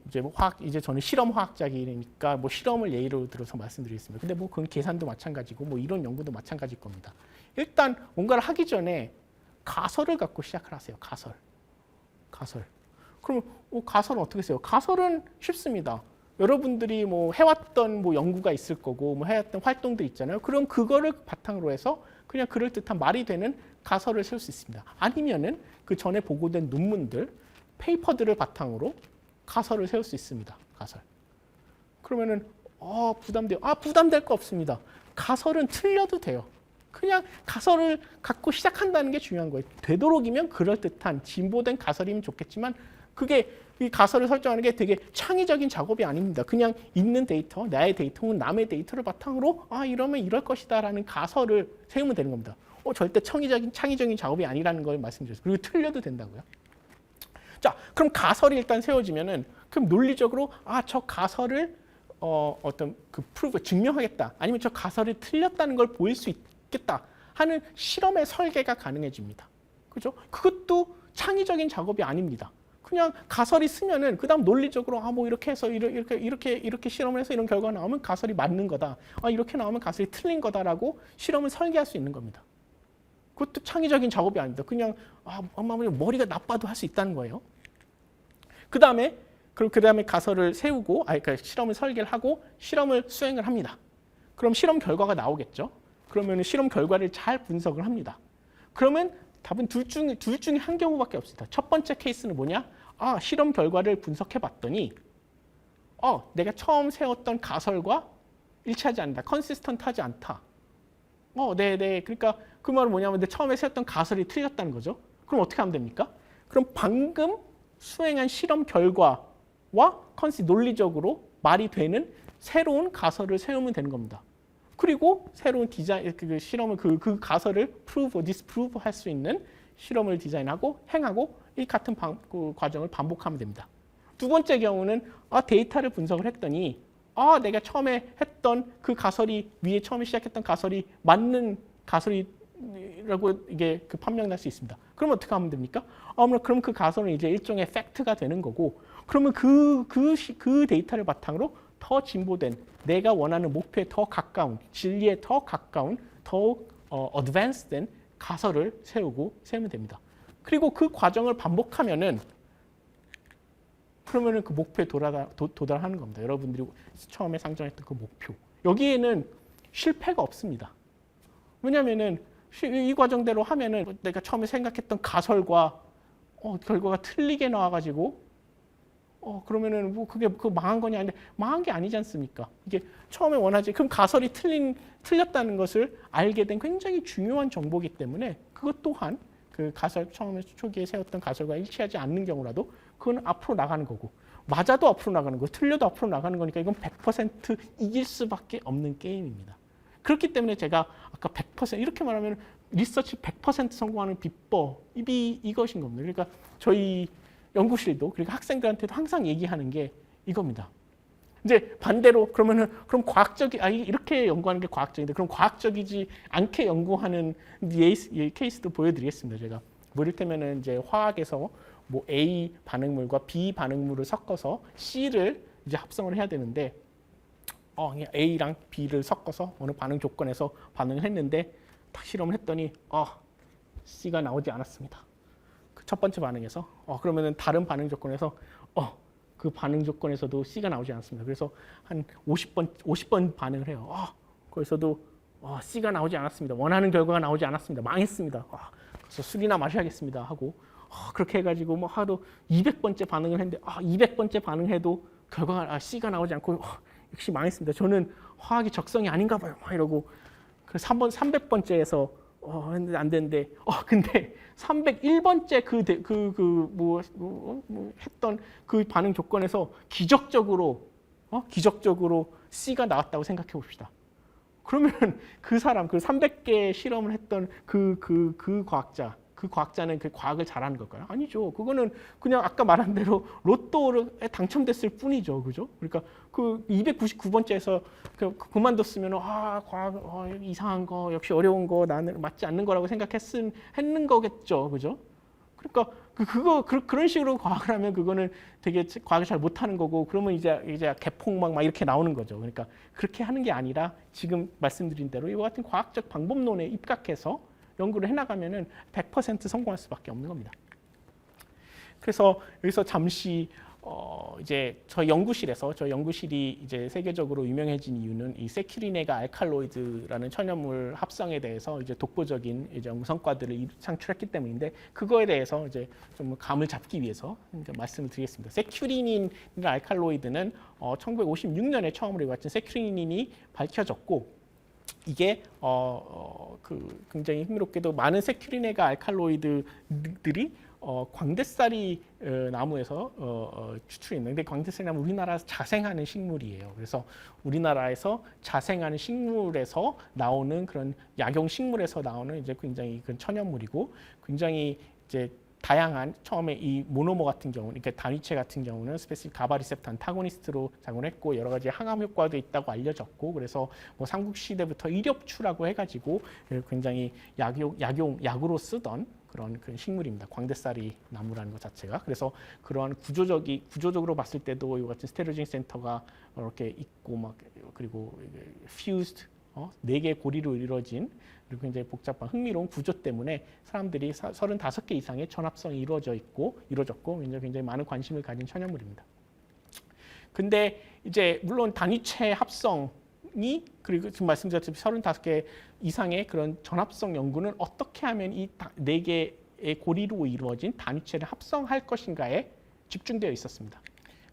이제 저는 실험 화학자이니까 뭐 실험을 예로 들어서 말씀드리겠습니다. 근데 뭐 그건 계산도 마찬가지고 뭐 이런 연구도 마찬가지일 겁니다. 일단 뭔가를 하기 전에 가설을 갖고 시작을 하세요. 가설. 그럼 가설은 어떻게 써요? 가설은 쉽습니다. 여러분들이 뭐 해왔던 뭐 연구가 있을 거고 뭐 해왔던 활동들 있잖아요. 그럼 그거를 바탕으로 해서 그냥 그럴듯한 말이 되는 가설을 세울 수 있습니다. 아니면은 그 전에 보고된 논문들 페이퍼들을 바탕으로 가설을 세울 수 있습니다. 가설. 그러면은 부담돼요. 부담될 거 없습니다. 가설은 틀려도 돼요. 그냥 가설을 갖고 시작한다는 게 중요한 거예요. 되도록이면 그럴듯한 진보된 가설이면 좋겠지만 그게 이 가설을 설정하는 게 되게 창의적인 작업이 아닙니다. 그냥 있는 데이터, 나의 데이터 혹은 남의 데이터를 바탕으로 이러면 이럴 것이다라는 가설을 세우면 되는 겁니다. 절대 창의적인 작업이 아니라는 걸 말씀드렸어요. 그리고 틀려도 된다고요. 자, 그럼 가설이 일단 세워지면은 그럼 논리적으로 저 가설을 어떤 프루브 증명하겠다. 아니면 저 가설이 틀렸다는 걸 보일 수 있겠다 하는 실험의 설계가 가능해집니다. 그죠? 그것도 창의적인 작업이 아닙니다. 그냥 가설이 쓰면은 그다음 논리적으로 뭐 이렇게 해서 이렇게 실험을 해서 이런 결과가 나오면 가설이 맞는 거다. 이렇게 나오면 가설이 틀린 거다라고 실험을 설계할 수 있는 겁니다. 그것도 창의적인 작업이 아닙니다. 그냥 머리가 나빠도 할 수 있다는 거예요. 그 다음에 가설을 세우고 그러니까 실험을 설계를 하고 실험을 수행을 합니다. 그럼 실험 결과가 나오겠죠. 그러면 실험 결과를 잘 분석을 합니다. 그러면 답은 둘 중에 한 경우밖에 없습니다. 첫 번째 케이스는 뭐냐? 실험 결과를 분석해 봤더니 내가 처음 세웠던 가설과 일치하지 않는다. 컨시스턴트하지 않다. 네네. 그러니까 그 말은 뭐냐면 처음에 세웠던 가설이 틀렸다는 거죠. 그럼 어떻게 하면 됩니까? 그럼 방금 수행한 실험 결과와 논리적으로 말이 되는 새로운 가설을 세우면 되는 겁니다. 그리고 새로운 디자인, 그 실험을 그 가설을 prove, disprove 할 수 있는 실험을 디자인하고 행하고 이 같은 그 과정을 반복하면 됩니다. 두 번째 경우는 데이터를 분석을 했더니 내가 처음에 했던 그 가설이 위에 처음에 시작했던 가설이 맞는 가설이라고 이게 그 판명날 수 있습니다. 그럼 어떻게 하면 됩니까? 그럼 그 가설은 이제 일종의 팩트가 되는 거고, 그러면 그 데이터를 바탕으로 더 진보된 내가 원하는 목표에 더 가까운 진리에 더 가까운 더욱 어드밴스된 가설을 세우면 됩니다. 그리고 그 과정을 반복하면은 그러면은 그 목표에 도달하는 겁니다. 여러분들이 처음에 상정했던 그 목표. 여기에는 실패가 없습니다. 왜냐하면은 이 과정대로 하면은 내가 처음에 생각했던 가설과 결과가 틀리게 나와가지고 그러면은 뭐 그게 망한 거냐? 아닌데 망한 게 아니지 않습니까? 이게 처음에 원하지. 그럼 가설이 틀렸다는 것을 알게 된 굉장히 중요한 정보이기 때문에 그것 또한 그 가설 처음에 초기에 세웠던 가설과 일치하지 않는 경우라도 그건 앞으로 나가는 거고, 맞아도 앞으로 나가는 거고, 틀려도 앞으로 나가는 거니까 이건 100% 이길 수밖에 없는 게임입니다. 그렇기 때문에 제가 아까 100% 이렇게 말하면 리서치 100% 성공하는 비법이 이것인 겁니다. 그러니까 저희 연구실도 그러니까 학생들한테도 항상 얘기하는 게 이겁니다. 이제 반대로 그럼 이렇게 연구하는 게 과학적인데 그럼 과학적이지 않게 연구하는 케이스도 보여드리겠습니다. 제가 뭐 이를테면은 이제 화학에서 뭐 A 반응물과 B 반응물을 섞어서 C를 이제 합성을 해야 되는데 A랑 B를 섞어서 어느 반응 조건에서 반응을 했는데 딱 실험을 했더니 C가 나오지 않았습니다. 그 첫 번째 반응에서 그러면은 다른 반응 조건에서 그 반응 조건에서도 C가 나오지 않습니다. 그래서 한 50번 반응을 해요. 거기서도 C가 나오지 않았습니다. 원하는 결과가 나오지 않았습니다. 망했습니다. 그래서 술이나 마셔야겠습니다 하고 그렇게 해가지고 뭐 하도 200번째 반응을 했는데 200번째 반응해도 결과가 C가 나오지 않고 역시 망했습니다. 저는 화학이 적성이 아닌가 봐요. 막 이러고 그 300번째에서 했는데 안 되는데 근데 301번째 했던 그 반응 조건에서 기적적으로 C가 나왔다고 생각해 봅시다. 그러면 그 사람, 그 300개 실험을 했던 그 과학자는 그 과학을 잘하는 걸까요? 아니죠. 그거는 그냥 아까 말한 대로 로또에 당첨됐을 뿐이죠. 그죠? 그러니까 그 299번째에서 그만뒀으면 과학 이상한 거, 역시 어려운 거, 나는 맞지 않는 거라고 했는 거겠죠. 그죠? 그러니까 그런 식으로 과학을 하면 그거는 되게 과학을 잘 못하는 거고, 그러면 이제 개폭막 막 이렇게 나오는 거죠. 그러니까 그렇게 하는 게 아니라 지금 말씀드린 대로 이와 같은 과학적 방법론에 입각해서 연구를 해나가면은 100% 성공할 수밖에 없는 겁니다. 그래서 여기서 잠시 이제 저희 연구실이 이제 세계적으로 유명해진 이유는 이 세큐리네가 알칼로이드라는 천연물 합성에 대해서 이제 독보적인 이제 연구 성과들을 창출했기 때문인데, 그거에 대해서 이제 좀 감을 잡기 위해서 말씀을 드리겠습니다. 세큐리닌 알칼로이드는 1956년에 처음으로 이와 같은 세큐리닌이 밝혀졌고, 이게 굉장히 흥미롭게도 많은 세큐리네가 알칼로이드들이 광대사리 나무에서 추출했는데, 광대사리 나무 우리나라에서 자생하는 식물이에요. 그래서 우리나라에서 자생하는 식물에서 나오는 그런 약용 식물에서 나오는 이제 굉장히 그 천연물이고, 굉장히 이제 다양한 처음에 이 모노머 같은 경우, 그러니까 단위체 같은 경우는 스페시픽 가바 리셉터 안타고니스트로 작용을 했고 여러 가지 항암 효과도 있다고 알려졌고, 그래서 뭐 삼국 시대부터 일엽추라고 해가지고 굉장히 약으로 쓰던 그런 식물입니다. 광대사리 나무라는 것 자체가. 그래서 그러한 구조적으로 봤을 때도 이 같은 스테로진 센터가 이렇게 있고 그리고 fused 4개의 고리로 이루어진 그리고 굉장히 복잡한 흥미로운 구조 때문에 사람들이 35개 이상의 천합성이 이루어졌고 굉장히 많은 관심을 가진 천연물입니다. 근데 이제 물론 단위체 합성이 그리고 지금 말씀드렸듯이 35개 이상의 그런 전합성 연구는 어떻게 하면 이 4개의 고리로 이루어진 단위체를 합성할 것인가에 집중되어 있었습니다.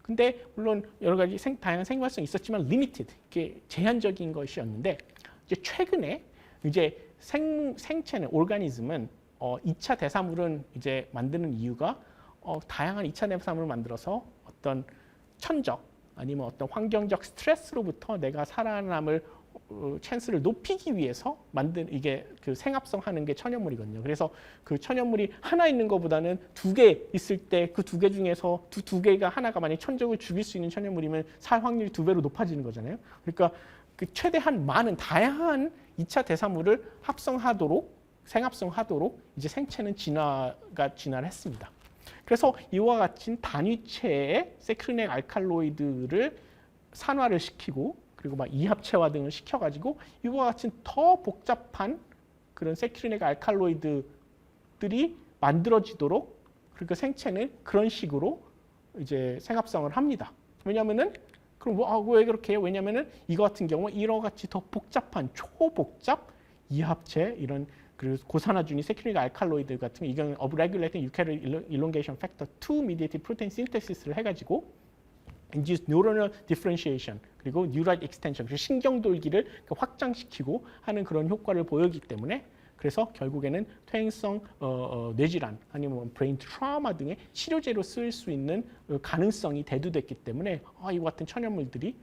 근데 물론 여러 가지 다양한 생발성이 있었지만 리미티드, 이게 제한적인 것이었는데 이제 최근에 이제 생체는 오르가니즘은 2차 대사물은 이제 만드는 이유가 다양한 2차 대사물을 만들어서 어떤 천적 아니면 어떤 환경적 스트레스로부터 내가 살아남을 찬스를 높이기 위해서 만든 이게 그 생합성하는 게 천연물이거든요. 그래서 그 천연물이 하나 있는 것보다는 2개 있을 때 그 2개 중에서 두 개가 하나가 만약 천적을 죽일 수 있는 천연물이면 살 확률이 2배로 높아지는 거잖아요. 그러니까 그 최대한 많은 다양한 2차 대사물을 합성하도록 생합성하도록 이제 생체는 진화를 했습니다. 그래서 이와 같은 단위체의 세크리넥 알칼로이드를 산화를 시키고 그리고 막 이합체화 등을 시켜가지고 이와 같은 더 복잡한 그런 세크리넥 알칼로이드들이 만들어지도록 그러니까 생체는 그런 식으로 이제 생합성을 합니다. 왜냐하면은 그럼 왜 그렇게 해요? 왜냐하면은 이거 같은 경우 이와 같이 더 복잡한 초복잡 이합체 이런 그리고 고산화준이 세큐리닉 알칼로이드 같은 이건 upregulating eukaryotic elongation factor 2 mediated protein synthesis를 해가지고 induce neuronal differentiation 그리고 neural extension 그리고 신경돌기를 확장시키고 하는 그런 효과를 보이기 때문에 그래서 결국에는 퇴행성 뇌질환 아니면 브레인 트라우마 등의 치료제로 쓰일 수 있는 가능성이 대두됐기 때문에 이와 같은 천연물들이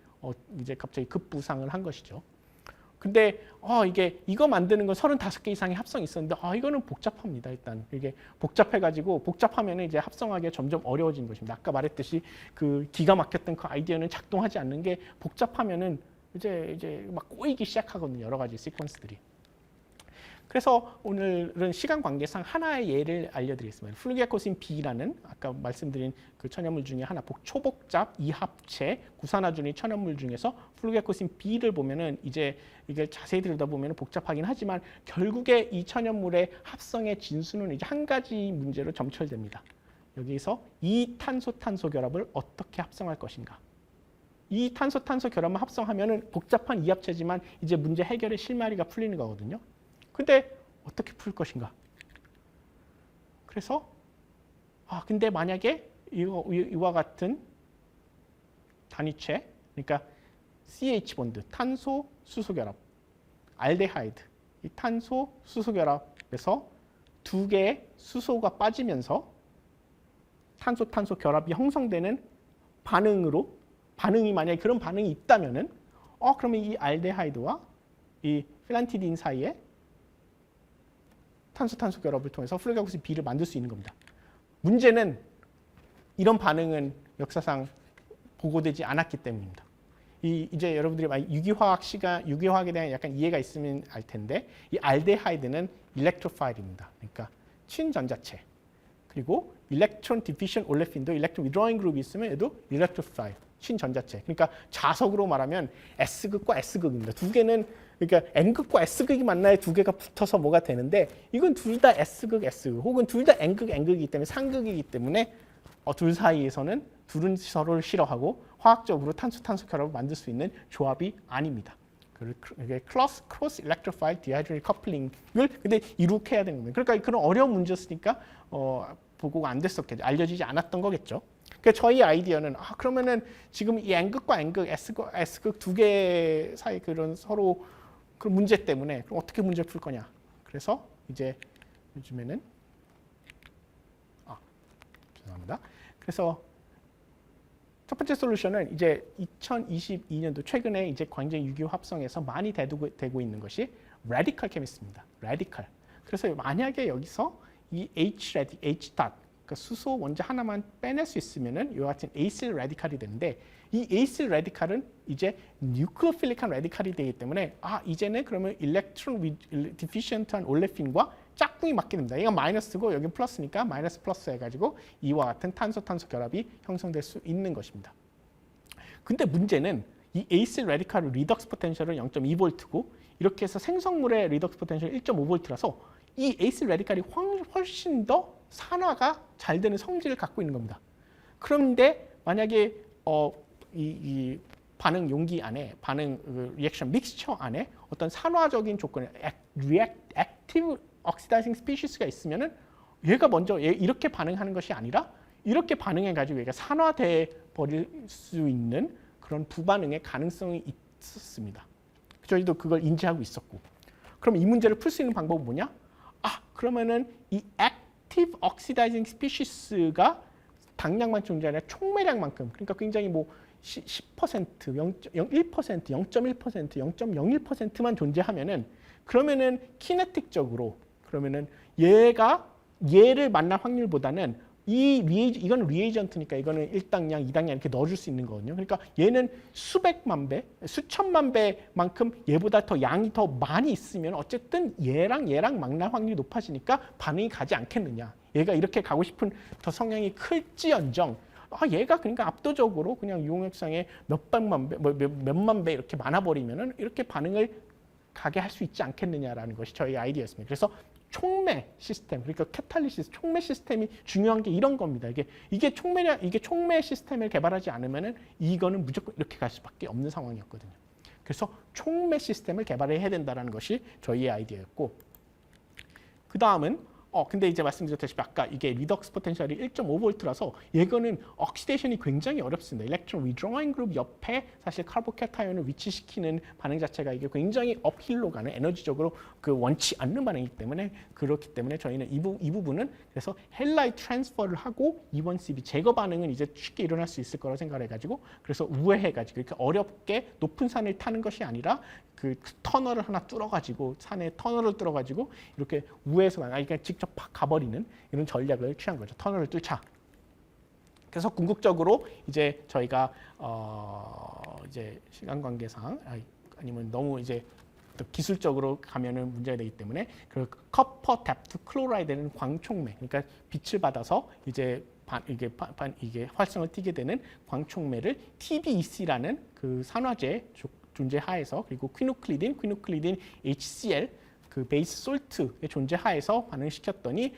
이제 갑자기 급부상을 한 것이죠. 근데 이거 만드는 건 35개 이상의 합성이 있었는데 이거는 복잡합니다. 일단 이게 복잡해가지고 복잡하면 이제 합성하기가 점점 어려워진 것입니다. 아까 말했듯이 그 기가 막혔던 그 아이디어는 작동하지 않는 게 복잡하면은 이제 막 꼬이기 시작하거든요. 여러 가지 시퀀스들이. 그래서 오늘은 시간 관계상 하나의 예를 알려드리겠습니다. 플루기아코신 B라는 아까 말씀드린 그 천연물 중에 하나 초복잡 이합체 구산화준의 천연물 중에서 플루기아코신 B를 보면은 이제 이걸 자세히 들여다보면 복잡하긴 하지만 결국에 이 천연물의 합성의 진수는 이제 한 가지 문제로 점철됩니다. 여기서 이 탄소-탄소 결합을 어떻게 합성할 것인가. 이 탄소-탄소 결합을 합성하면은 복잡한 이합체지만 이제 문제 해결의 실마리가 풀리는 거거든요. 근데 어떻게 풀 것인가? 그래서 근데 만약에 이와 같은 단위체, 그러니까 CH 본드, 탄소 수소 결합, 알데하이드, 이 탄소 수소 결합에서 2개의 수소가 빠지면서 탄소 탄소 결합이 형성되는 반응이 만약에 그런 반응이 있다면은 그러면 이 알데하이드와 이 필란티딘 사이에 탄소-탄소 결합을 통해서 플루기아코신 B를 만들 수 있는 겁니다. 문제는 이런 반응은 역사상 보고되지 않았기 때문입니다. 이제 여러분들이 유기화학에 대한 약간 이해가 있으면 알 텐데 이 알데하이드는 일렉트로파일입니다. 그러니까 친전자체. 그리고 일렉트론 디피션 올레핀도 일렉트론 위드로잉 그룹이 있으면 얘도 일렉트로파일, 친전자체. 그러니까 자석으로 말하면 S극과 S극입니다. 두 개는 그러니까 N극과 S극이 만나야 2개가 붙어서 뭐가 되는데 이건 둘 다 S극, S극 혹은 둘 다 N극, N극이기 때문에 상극이기 때문에 둘 사이에서는 둘은 서로를 싫어하고 화학적으로 탄소-탄소 결합을 만들 수 있는 조합이 아닙니다. 그게 크로스 일렉트로파일 디하이드로닉 커플링을 근데 이룩해야 되는 겁니다. 그러니까 그런 어려운 문제였으니까 보고가 안 됐었겠죠. 알려지지 않았던 거겠죠. 그러니까 저희 아이디어는 그러면은 지금 이 N극과 N극, S극 2개 사이 그런 서로 그 문제 때문에 그럼 어떻게 문제를 풀 거냐. 그래서 이제 요즘에는 죄송합니다. 그래서 첫 번째 솔루션은 이제 2022년도 최근에 이제 굉장히 유기화 합성에서 많이 되고 있는 것이 라디컬 케미스트입니다. 라디컬. 그래서 만약에 여기서 이 H 닷 그러니까 수소 원자 하나만 빼낼 수 있으면은 이와 같은 에이실 라디칼이 되는데 이 에이실 라디칼은 이제 뉴클로필릭한 라디칼이 되기 때문에 이제는 그러면 일렉트론 디피션트한 올레핀과 짝꿍이 맞게 됩니다. 이건 마이너스고 여기 플러스니까 마이너스 플러스 해가지고 이와 같은 탄소-탄소 결합이 형성될 수 있는 것입니다. 근데 문제는 이 에이실 라디칼의 리덕스 포텐셜은 0.2V고 이렇게 해서 생성물의 리덕스 포텐셜이 1.5V라서 이 에이실 라디칼이 훨씬 더 산화가 잘 되는 성질을 갖고 있는 겁니다. 그런데 만약에 이 반응 용기 안에, 반응 리액션 믹스처 안에 어떤 산화적인 조건, 액티브 옥시다이징 스피시스가 있으면은 얘가 먼저 이렇게 반응하는 것이 아니라 이렇게 반응해가지고 얘가 산화돼 버릴 수 있는 그런 부반응의 가능성이 있었습니다. 저희도 그걸 인지하고 있었고. 그럼 이 문제를 풀 수 있는 방법은 뭐냐? 그러면은 이 액티브 옥시다이징 스피시스가 당량만 존재하는 총매량만큼, 그러니까 굉장히 뭐 10%, 0.1%, 0.1%, 0.01%만 존재하면은 그러면은 키네틱적으로 그러면은 얘를 만날 확률보다는 이거는 리에이전트니까 이거는 1당량, 2당량 이렇게 넣어줄 수 있는 거거든요. 그러니까 얘는 수백만 배, 수천만 배만큼 얘보다 더 양이 더 많이 있으면 어쨌든 얘랑 만날 확률이 높아지니까 반응이 가지 않겠느냐. 얘가 이렇게 가고 싶은 더 성향이 클지언정 얘가 그러니까 압도적으로 그냥 유홍액상에 몇백만 배, 몇만 배 이렇게 많아버리면은 이렇게 반응을 가게 할 수 있지 않겠느냐라는 것이 저희 아이디어였습니다. 그래서 촉매 시스템, 그러니까 캐탈리시스, 촉매 시스템이 중요한 게 이런 겁니다. 이게 촉매 시스템을 개발하지 않으면은 이거는 무조건 이렇게 갈 수밖에 없는 상황이었거든요. 그래서 촉매 시스템을 개발해야 된다는 것이 저희의 아이디어였고, 그 다음은 근데 이제 말씀드렸다시피 아까 이게 리덕스 포텐셜이 1.5V라서 이거는 옥시데이션이 굉장히 어렵습니다. 일렉트론 위드로잉 그룹 옆에 사실 카보캐타이온을 위치시키는 반응 자체가 이게 굉장히 업힐로 가는 에너지적으로 원치 않는 반응이기 때문에 그렇기 때문에 저희는 이 부분은 그래서 헬라이트 트랜스퍼를 하고 2번CB 제거 반응은 이제 쉽게 일어날 수 있을 거라고 생각을 해가지고 그래서 우회해가지고 이렇게 어렵게 높은 산을 타는 것이 아니라 그 터널을 하나 뚫어가지고 산에 터널을 뚫어가지고 이렇게 우회해서 그러니까 직접 팍 가버리는 이런 전략을 취한 거죠. 터널을 뚫자. 그래서 궁극적으로 이제 저희가 이제 시간 관계상 아니면 너무 이제 기술적으로 가면은 문제가 되기 때문에 그 커퍼 뎁트 클로라이드는 광촉매, 그러니까 빛을 받아서 이제 이게 활성을 띠게 되는 광촉매를 TBEC라는 그 산화제 존재 하에서 그리고 퀴노클리딘 HCl 그 베이스 솔트의 존재 하에서 반응시켰더니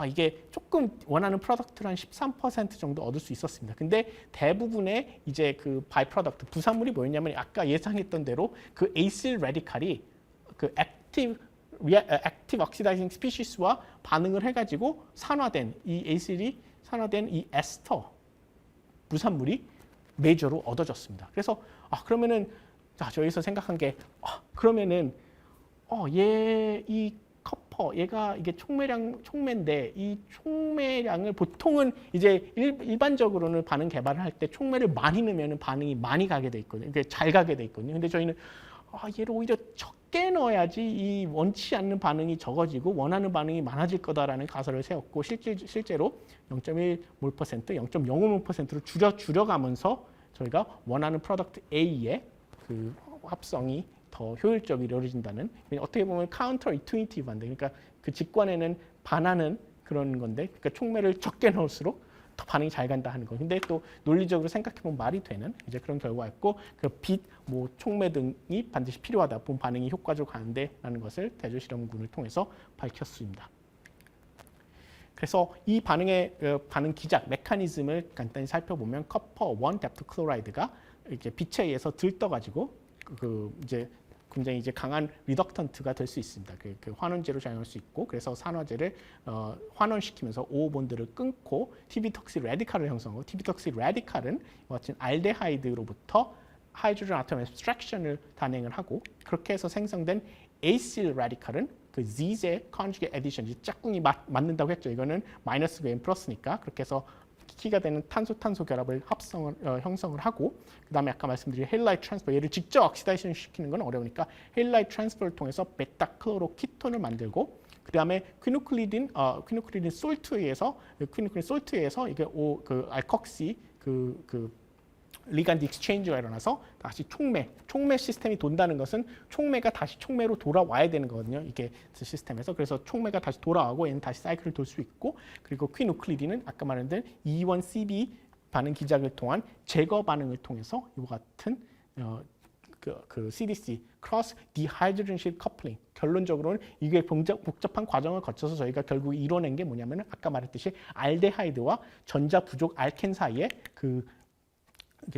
이게 조금 원하는 프로덕트를 한 13% 정도 얻을 수 있었습니다. 근데 대부분의 이제 그 바이 프로덕트 부산물이 뭐였냐면 아까 예상했던 대로 그 에이실 레디칼이 그 액티브 옥시다이징 스피시스와 반응을 해가지고 산화된 이 에이실이 산화된 이 에스터 부산물이 메이저로 얻어졌습니다. 그래서 그러면은 저기서 생각한 게 그러면은 이 커퍼 얘가 이게 촉매인데 이 촉매량을 보통은 이제 일반적으로는 반응 개발을 할 때 촉매를 많이 넣으면 반응이 많이 가게 돼 있거든요. 그러니까 잘 가게 돼 있거든요. 근데 저희는 얘를 오히려 적게 넣어야지 이 원치 않는 반응이 적어지고 원하는 반응이 많아질 거다라는 가설을 세웠고 실제로 0.1몰%, 0.05%로 줄여가면서 저희가 원하는 프로덕트 A의 그 합성이 더 효율적으로 이루어진다는 어떻게 보면 카운터 인투이티브한데 그러니까 그 직관에는 반하는 그런 건데 그러니까 촉매를 적게 넣을수록 더 반응이 잘 간다 하는 거. 근데 또 논리적으로 생각해 보면 말이 되는 이제 그런 결과였고 그 빛, 촉매 등이 반드시 필요하다. 본 반응이 효과적으로 가는데라는 것을 대조 실험군을 통해서 밝혔습니다. 그래서 이 반응의 반응 기작 메커니즘을 간단히 살펴보면 커퍼 1 뎁트 클로라이드가 이렇게 빛에 의해서 들떠가지고 이제 굉장히 이제 강한 리덕턴트가 될 수 있습니다. 그 환원제로 작용할 수 있고 그래서 산화제를 환원시키면서 오본드를 끊고 TB톡시 레디칼을 형성하고 TB톡시 레디칼은 같은 알데하이드로부터 하이드로젠 아톰 앱스트랙션을 단행을 하고 그렇게 해서 생성된 에이실 레디칼은 그 Z제 컨주게이트 에디션 짝꿍이 맞는다고 했죠. 이거는 마이너스고 N 플러스니까 그렇게 해서 키가 되는 탄소 결합을 형성을 하고 그다음에 아까 말씀드린 헬라이트 트랜스퍼 얘를 직접 옥시다이션 시키는 건 어려우니까 헬라이트 트랜스퍼를 통해서 베타 클로로 키톤을 만들고 그다음에 퀴노클리딘 솔트에 의해서 이게 그 알콕시 리간드 익스체인지가 일어나서 다시 촉매 시스템이 돈다는 것은 촉매가 다시 촉매로 돌아와야 되는 거거든요. 이게 시스템에서. 그래서 촉매가 다시 돌아가고 얘는 다시 사이클을 돌 수 있고 그리고 퀴노클리딘은 아까 말한 2,1-CB 반응 기작을 통한 제거 반응을 통해서 이와 같은 그 CDC 크로스 디하이드로젠 커플링 결론적으로는 이게 복잡한 과정을 거쳐서 저희가 결국 이뤄낸 게 뭐냐면 아까 말했듯이 알데하이드와 전자 부족 알켄 사이에 그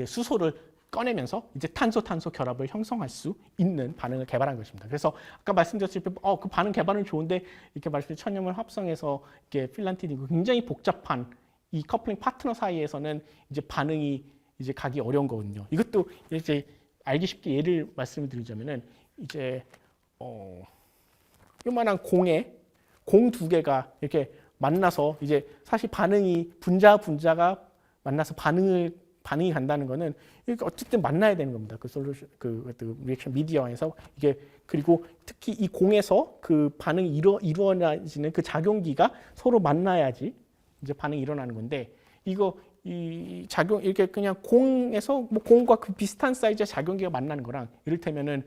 수소를 꺼내면서 이제 탄소 결합을 형성할 수 있는 반응을 개발한 것입니다. 그래서 아까 말씀드렸을 때 그 반응 개발은 좋은데 이렇게 말씀드린 천연물 합성해서 이렇게 필란티딘 굉장히 복잡한 이 커플링 파트너 사이에서는 이제 반응이 이제 가기 어려운 거거든요. 이것도 이제 알기 쉽게 예를 말씀을 드리자면은 이제 요만한 공 두 개가 이렇게 만나서 이제 사실 반응이 분자가 만나서 반응이 간다는 거는 어쨌든 만나야 되는 겁니다. 그 솔루션 그 리액션 미디어에서 이게 그리고 특히 이 공에서 그 반응이 이루어지는 그 작용기가 서로 만나야지 이제 반응이 일어나는 건데 이 작용 이렇게 그냥 공에서 뭐 공과 그 비슷한 사이즈의 작용기가 만나는 거랑 이를테면은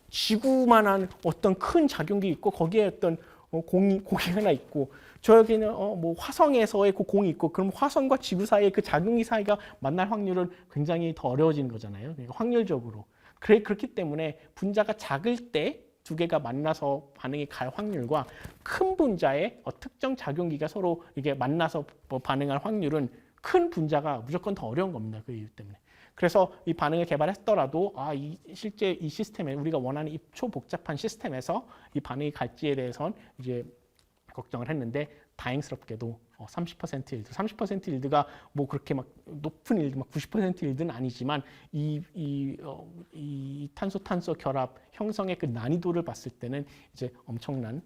지구만한 어떤 큰 작용기 있고 거기에 어떤 공이 하나 있고 저기는 뭐 화성에서의 그 공이 있고 그럼 화성과 지구 사이의 그 작용기 사이가 만날 확률은 굉장히 더 어려워지는 거잖아요. 그러니까 확률적으로. 그렇기 때문에 분자가 작을 때 두 개가 만나서 반응이 갈 확률과 큰 분자의 특정 작용기가 서로 이게 만나서 반응할 확률은 큰 분자가 무조건 더 어려운 겁니다. 그 이유 때문에. 그래서 이 반응을 개발했더라도 실제 이 시스템에 우리가 원하는 이 초복잡한 시스템에서 이 반응이 갈지에 대해서는 이제 걱정을 했는데 다행스럽게도 30% 일드, 30% 일드가 뭐 그렇게 막 높은 일드, 막 90% 일드는 아니지만 이 탄소 결합 형성의 그 난이도를 봤을 때는 이제 엄청난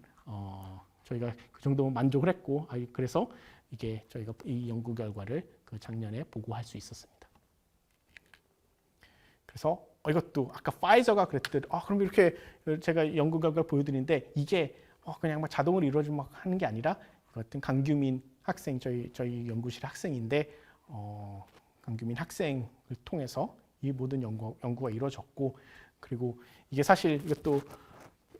저희가 그 정도면 만족을 했고 그래서 이게 저희가 이 연구 결과를 그 작년에 보고할 수 있었습니다. 그래서 이것도 아까 파이저가 그랬듯 그럼 이렇게 제가 연구 결과를 보여드리는데 이게 그냥 막 자동으로 이루어지면 막 하는 게 아니라 어떤 강규민 학생 저희 연구실 학생인데 강규민 학생을 통해서 이 모든 연구가 이루어졌고 그리고 이게 사실 이것도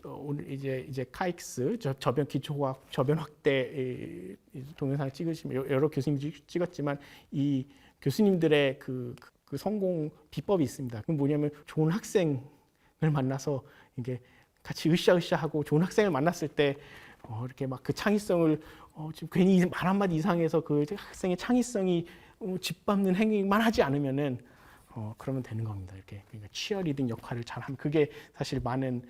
오늘 이제 카익스 저변 기초화학 저변 확대 동영상을 찍으시면 여러 교수님이 찍었지만 이 교수님들의 그 성공 비법이 있습니다. 그건 뭐냐면 좋은 학생을 만나서 이게 같이 으쌰으쌰하고 좋은 학생을 만났을 때 이렇게 막 그 창의성을 지금 괜히 말 한마디 이상해서 그 학생의 창의성이 짓밟는 행위만 하지 않으면은 그러면 되는 겁니다. 이렇게 그러니까 치어리딩 역할을 잘하면 그게 사실 많은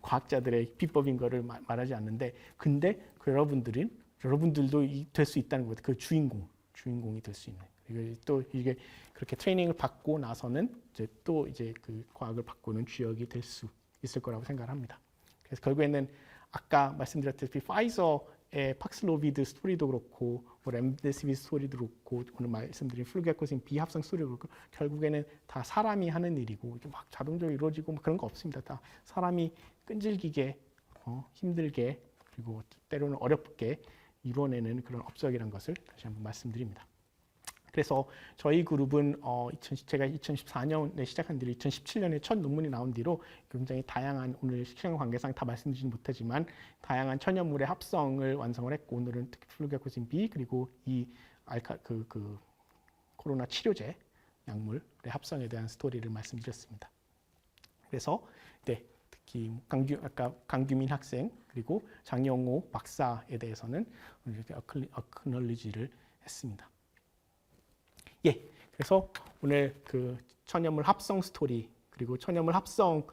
과학자들의 비법인 거를 말하지 않는데 근데 여러분들도 될 수 있다는 거예요. 그 주인공이 될 수 있는. 그리고 또 이게 그렇게 트레이닝을 받고 나서는 이제 그 과학을 바꾸는 주역이 될 수 있을 거라고 생각을 합니다. 그래서 결국에는 아까 말씀드렸다시피 파이저의 팍슬로비드 스토리도 그렇고 뭐 렘데시비르 스토리도 그렇고 오늘 말씀드린 플루게코신 비합성 스토리도 그렇고 결국에는 다 사람이 하는 일이고 이게 막 자동적으로 이루어지고 뭐 그런 거 없습니다. 다 사람이 끈질기게 힘들게 그리고 때로는 어렵게 이루어내는 그런 업적이라는 것을 다시 한번 말씀드립니다. 그래서 저희 그룹은 제가 2014년에 시작한 뒤로 2017년에 첫 논문이 나온 뒤로 굉장히 다양한 오늘 시간 관계상 다 말씀드리지 못하지만 다양한 천연물의 합성을 완성을 했고 오늘은 특히 플루게코신 B 그리고 이 코로나 치료제 약물의 합성에 대한 스토리를 말씀드렸습니다. 그래서 특히 아까 강규민 학생 그리고 장영호 박사에 대해서는 이렇게 어크널리지를 했습니다. 그래서 오늘 그 천연물 합성 스토리 그리고 천연물 합성을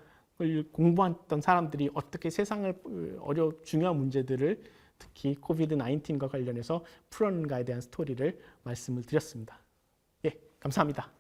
공부했던 사람들이 어떻게 세상을 중요한 문제들을 특히 코비드 19과 관련해서 풀었는가에 대한 스토리를 말씀을 드렸습니다. 감사합니다.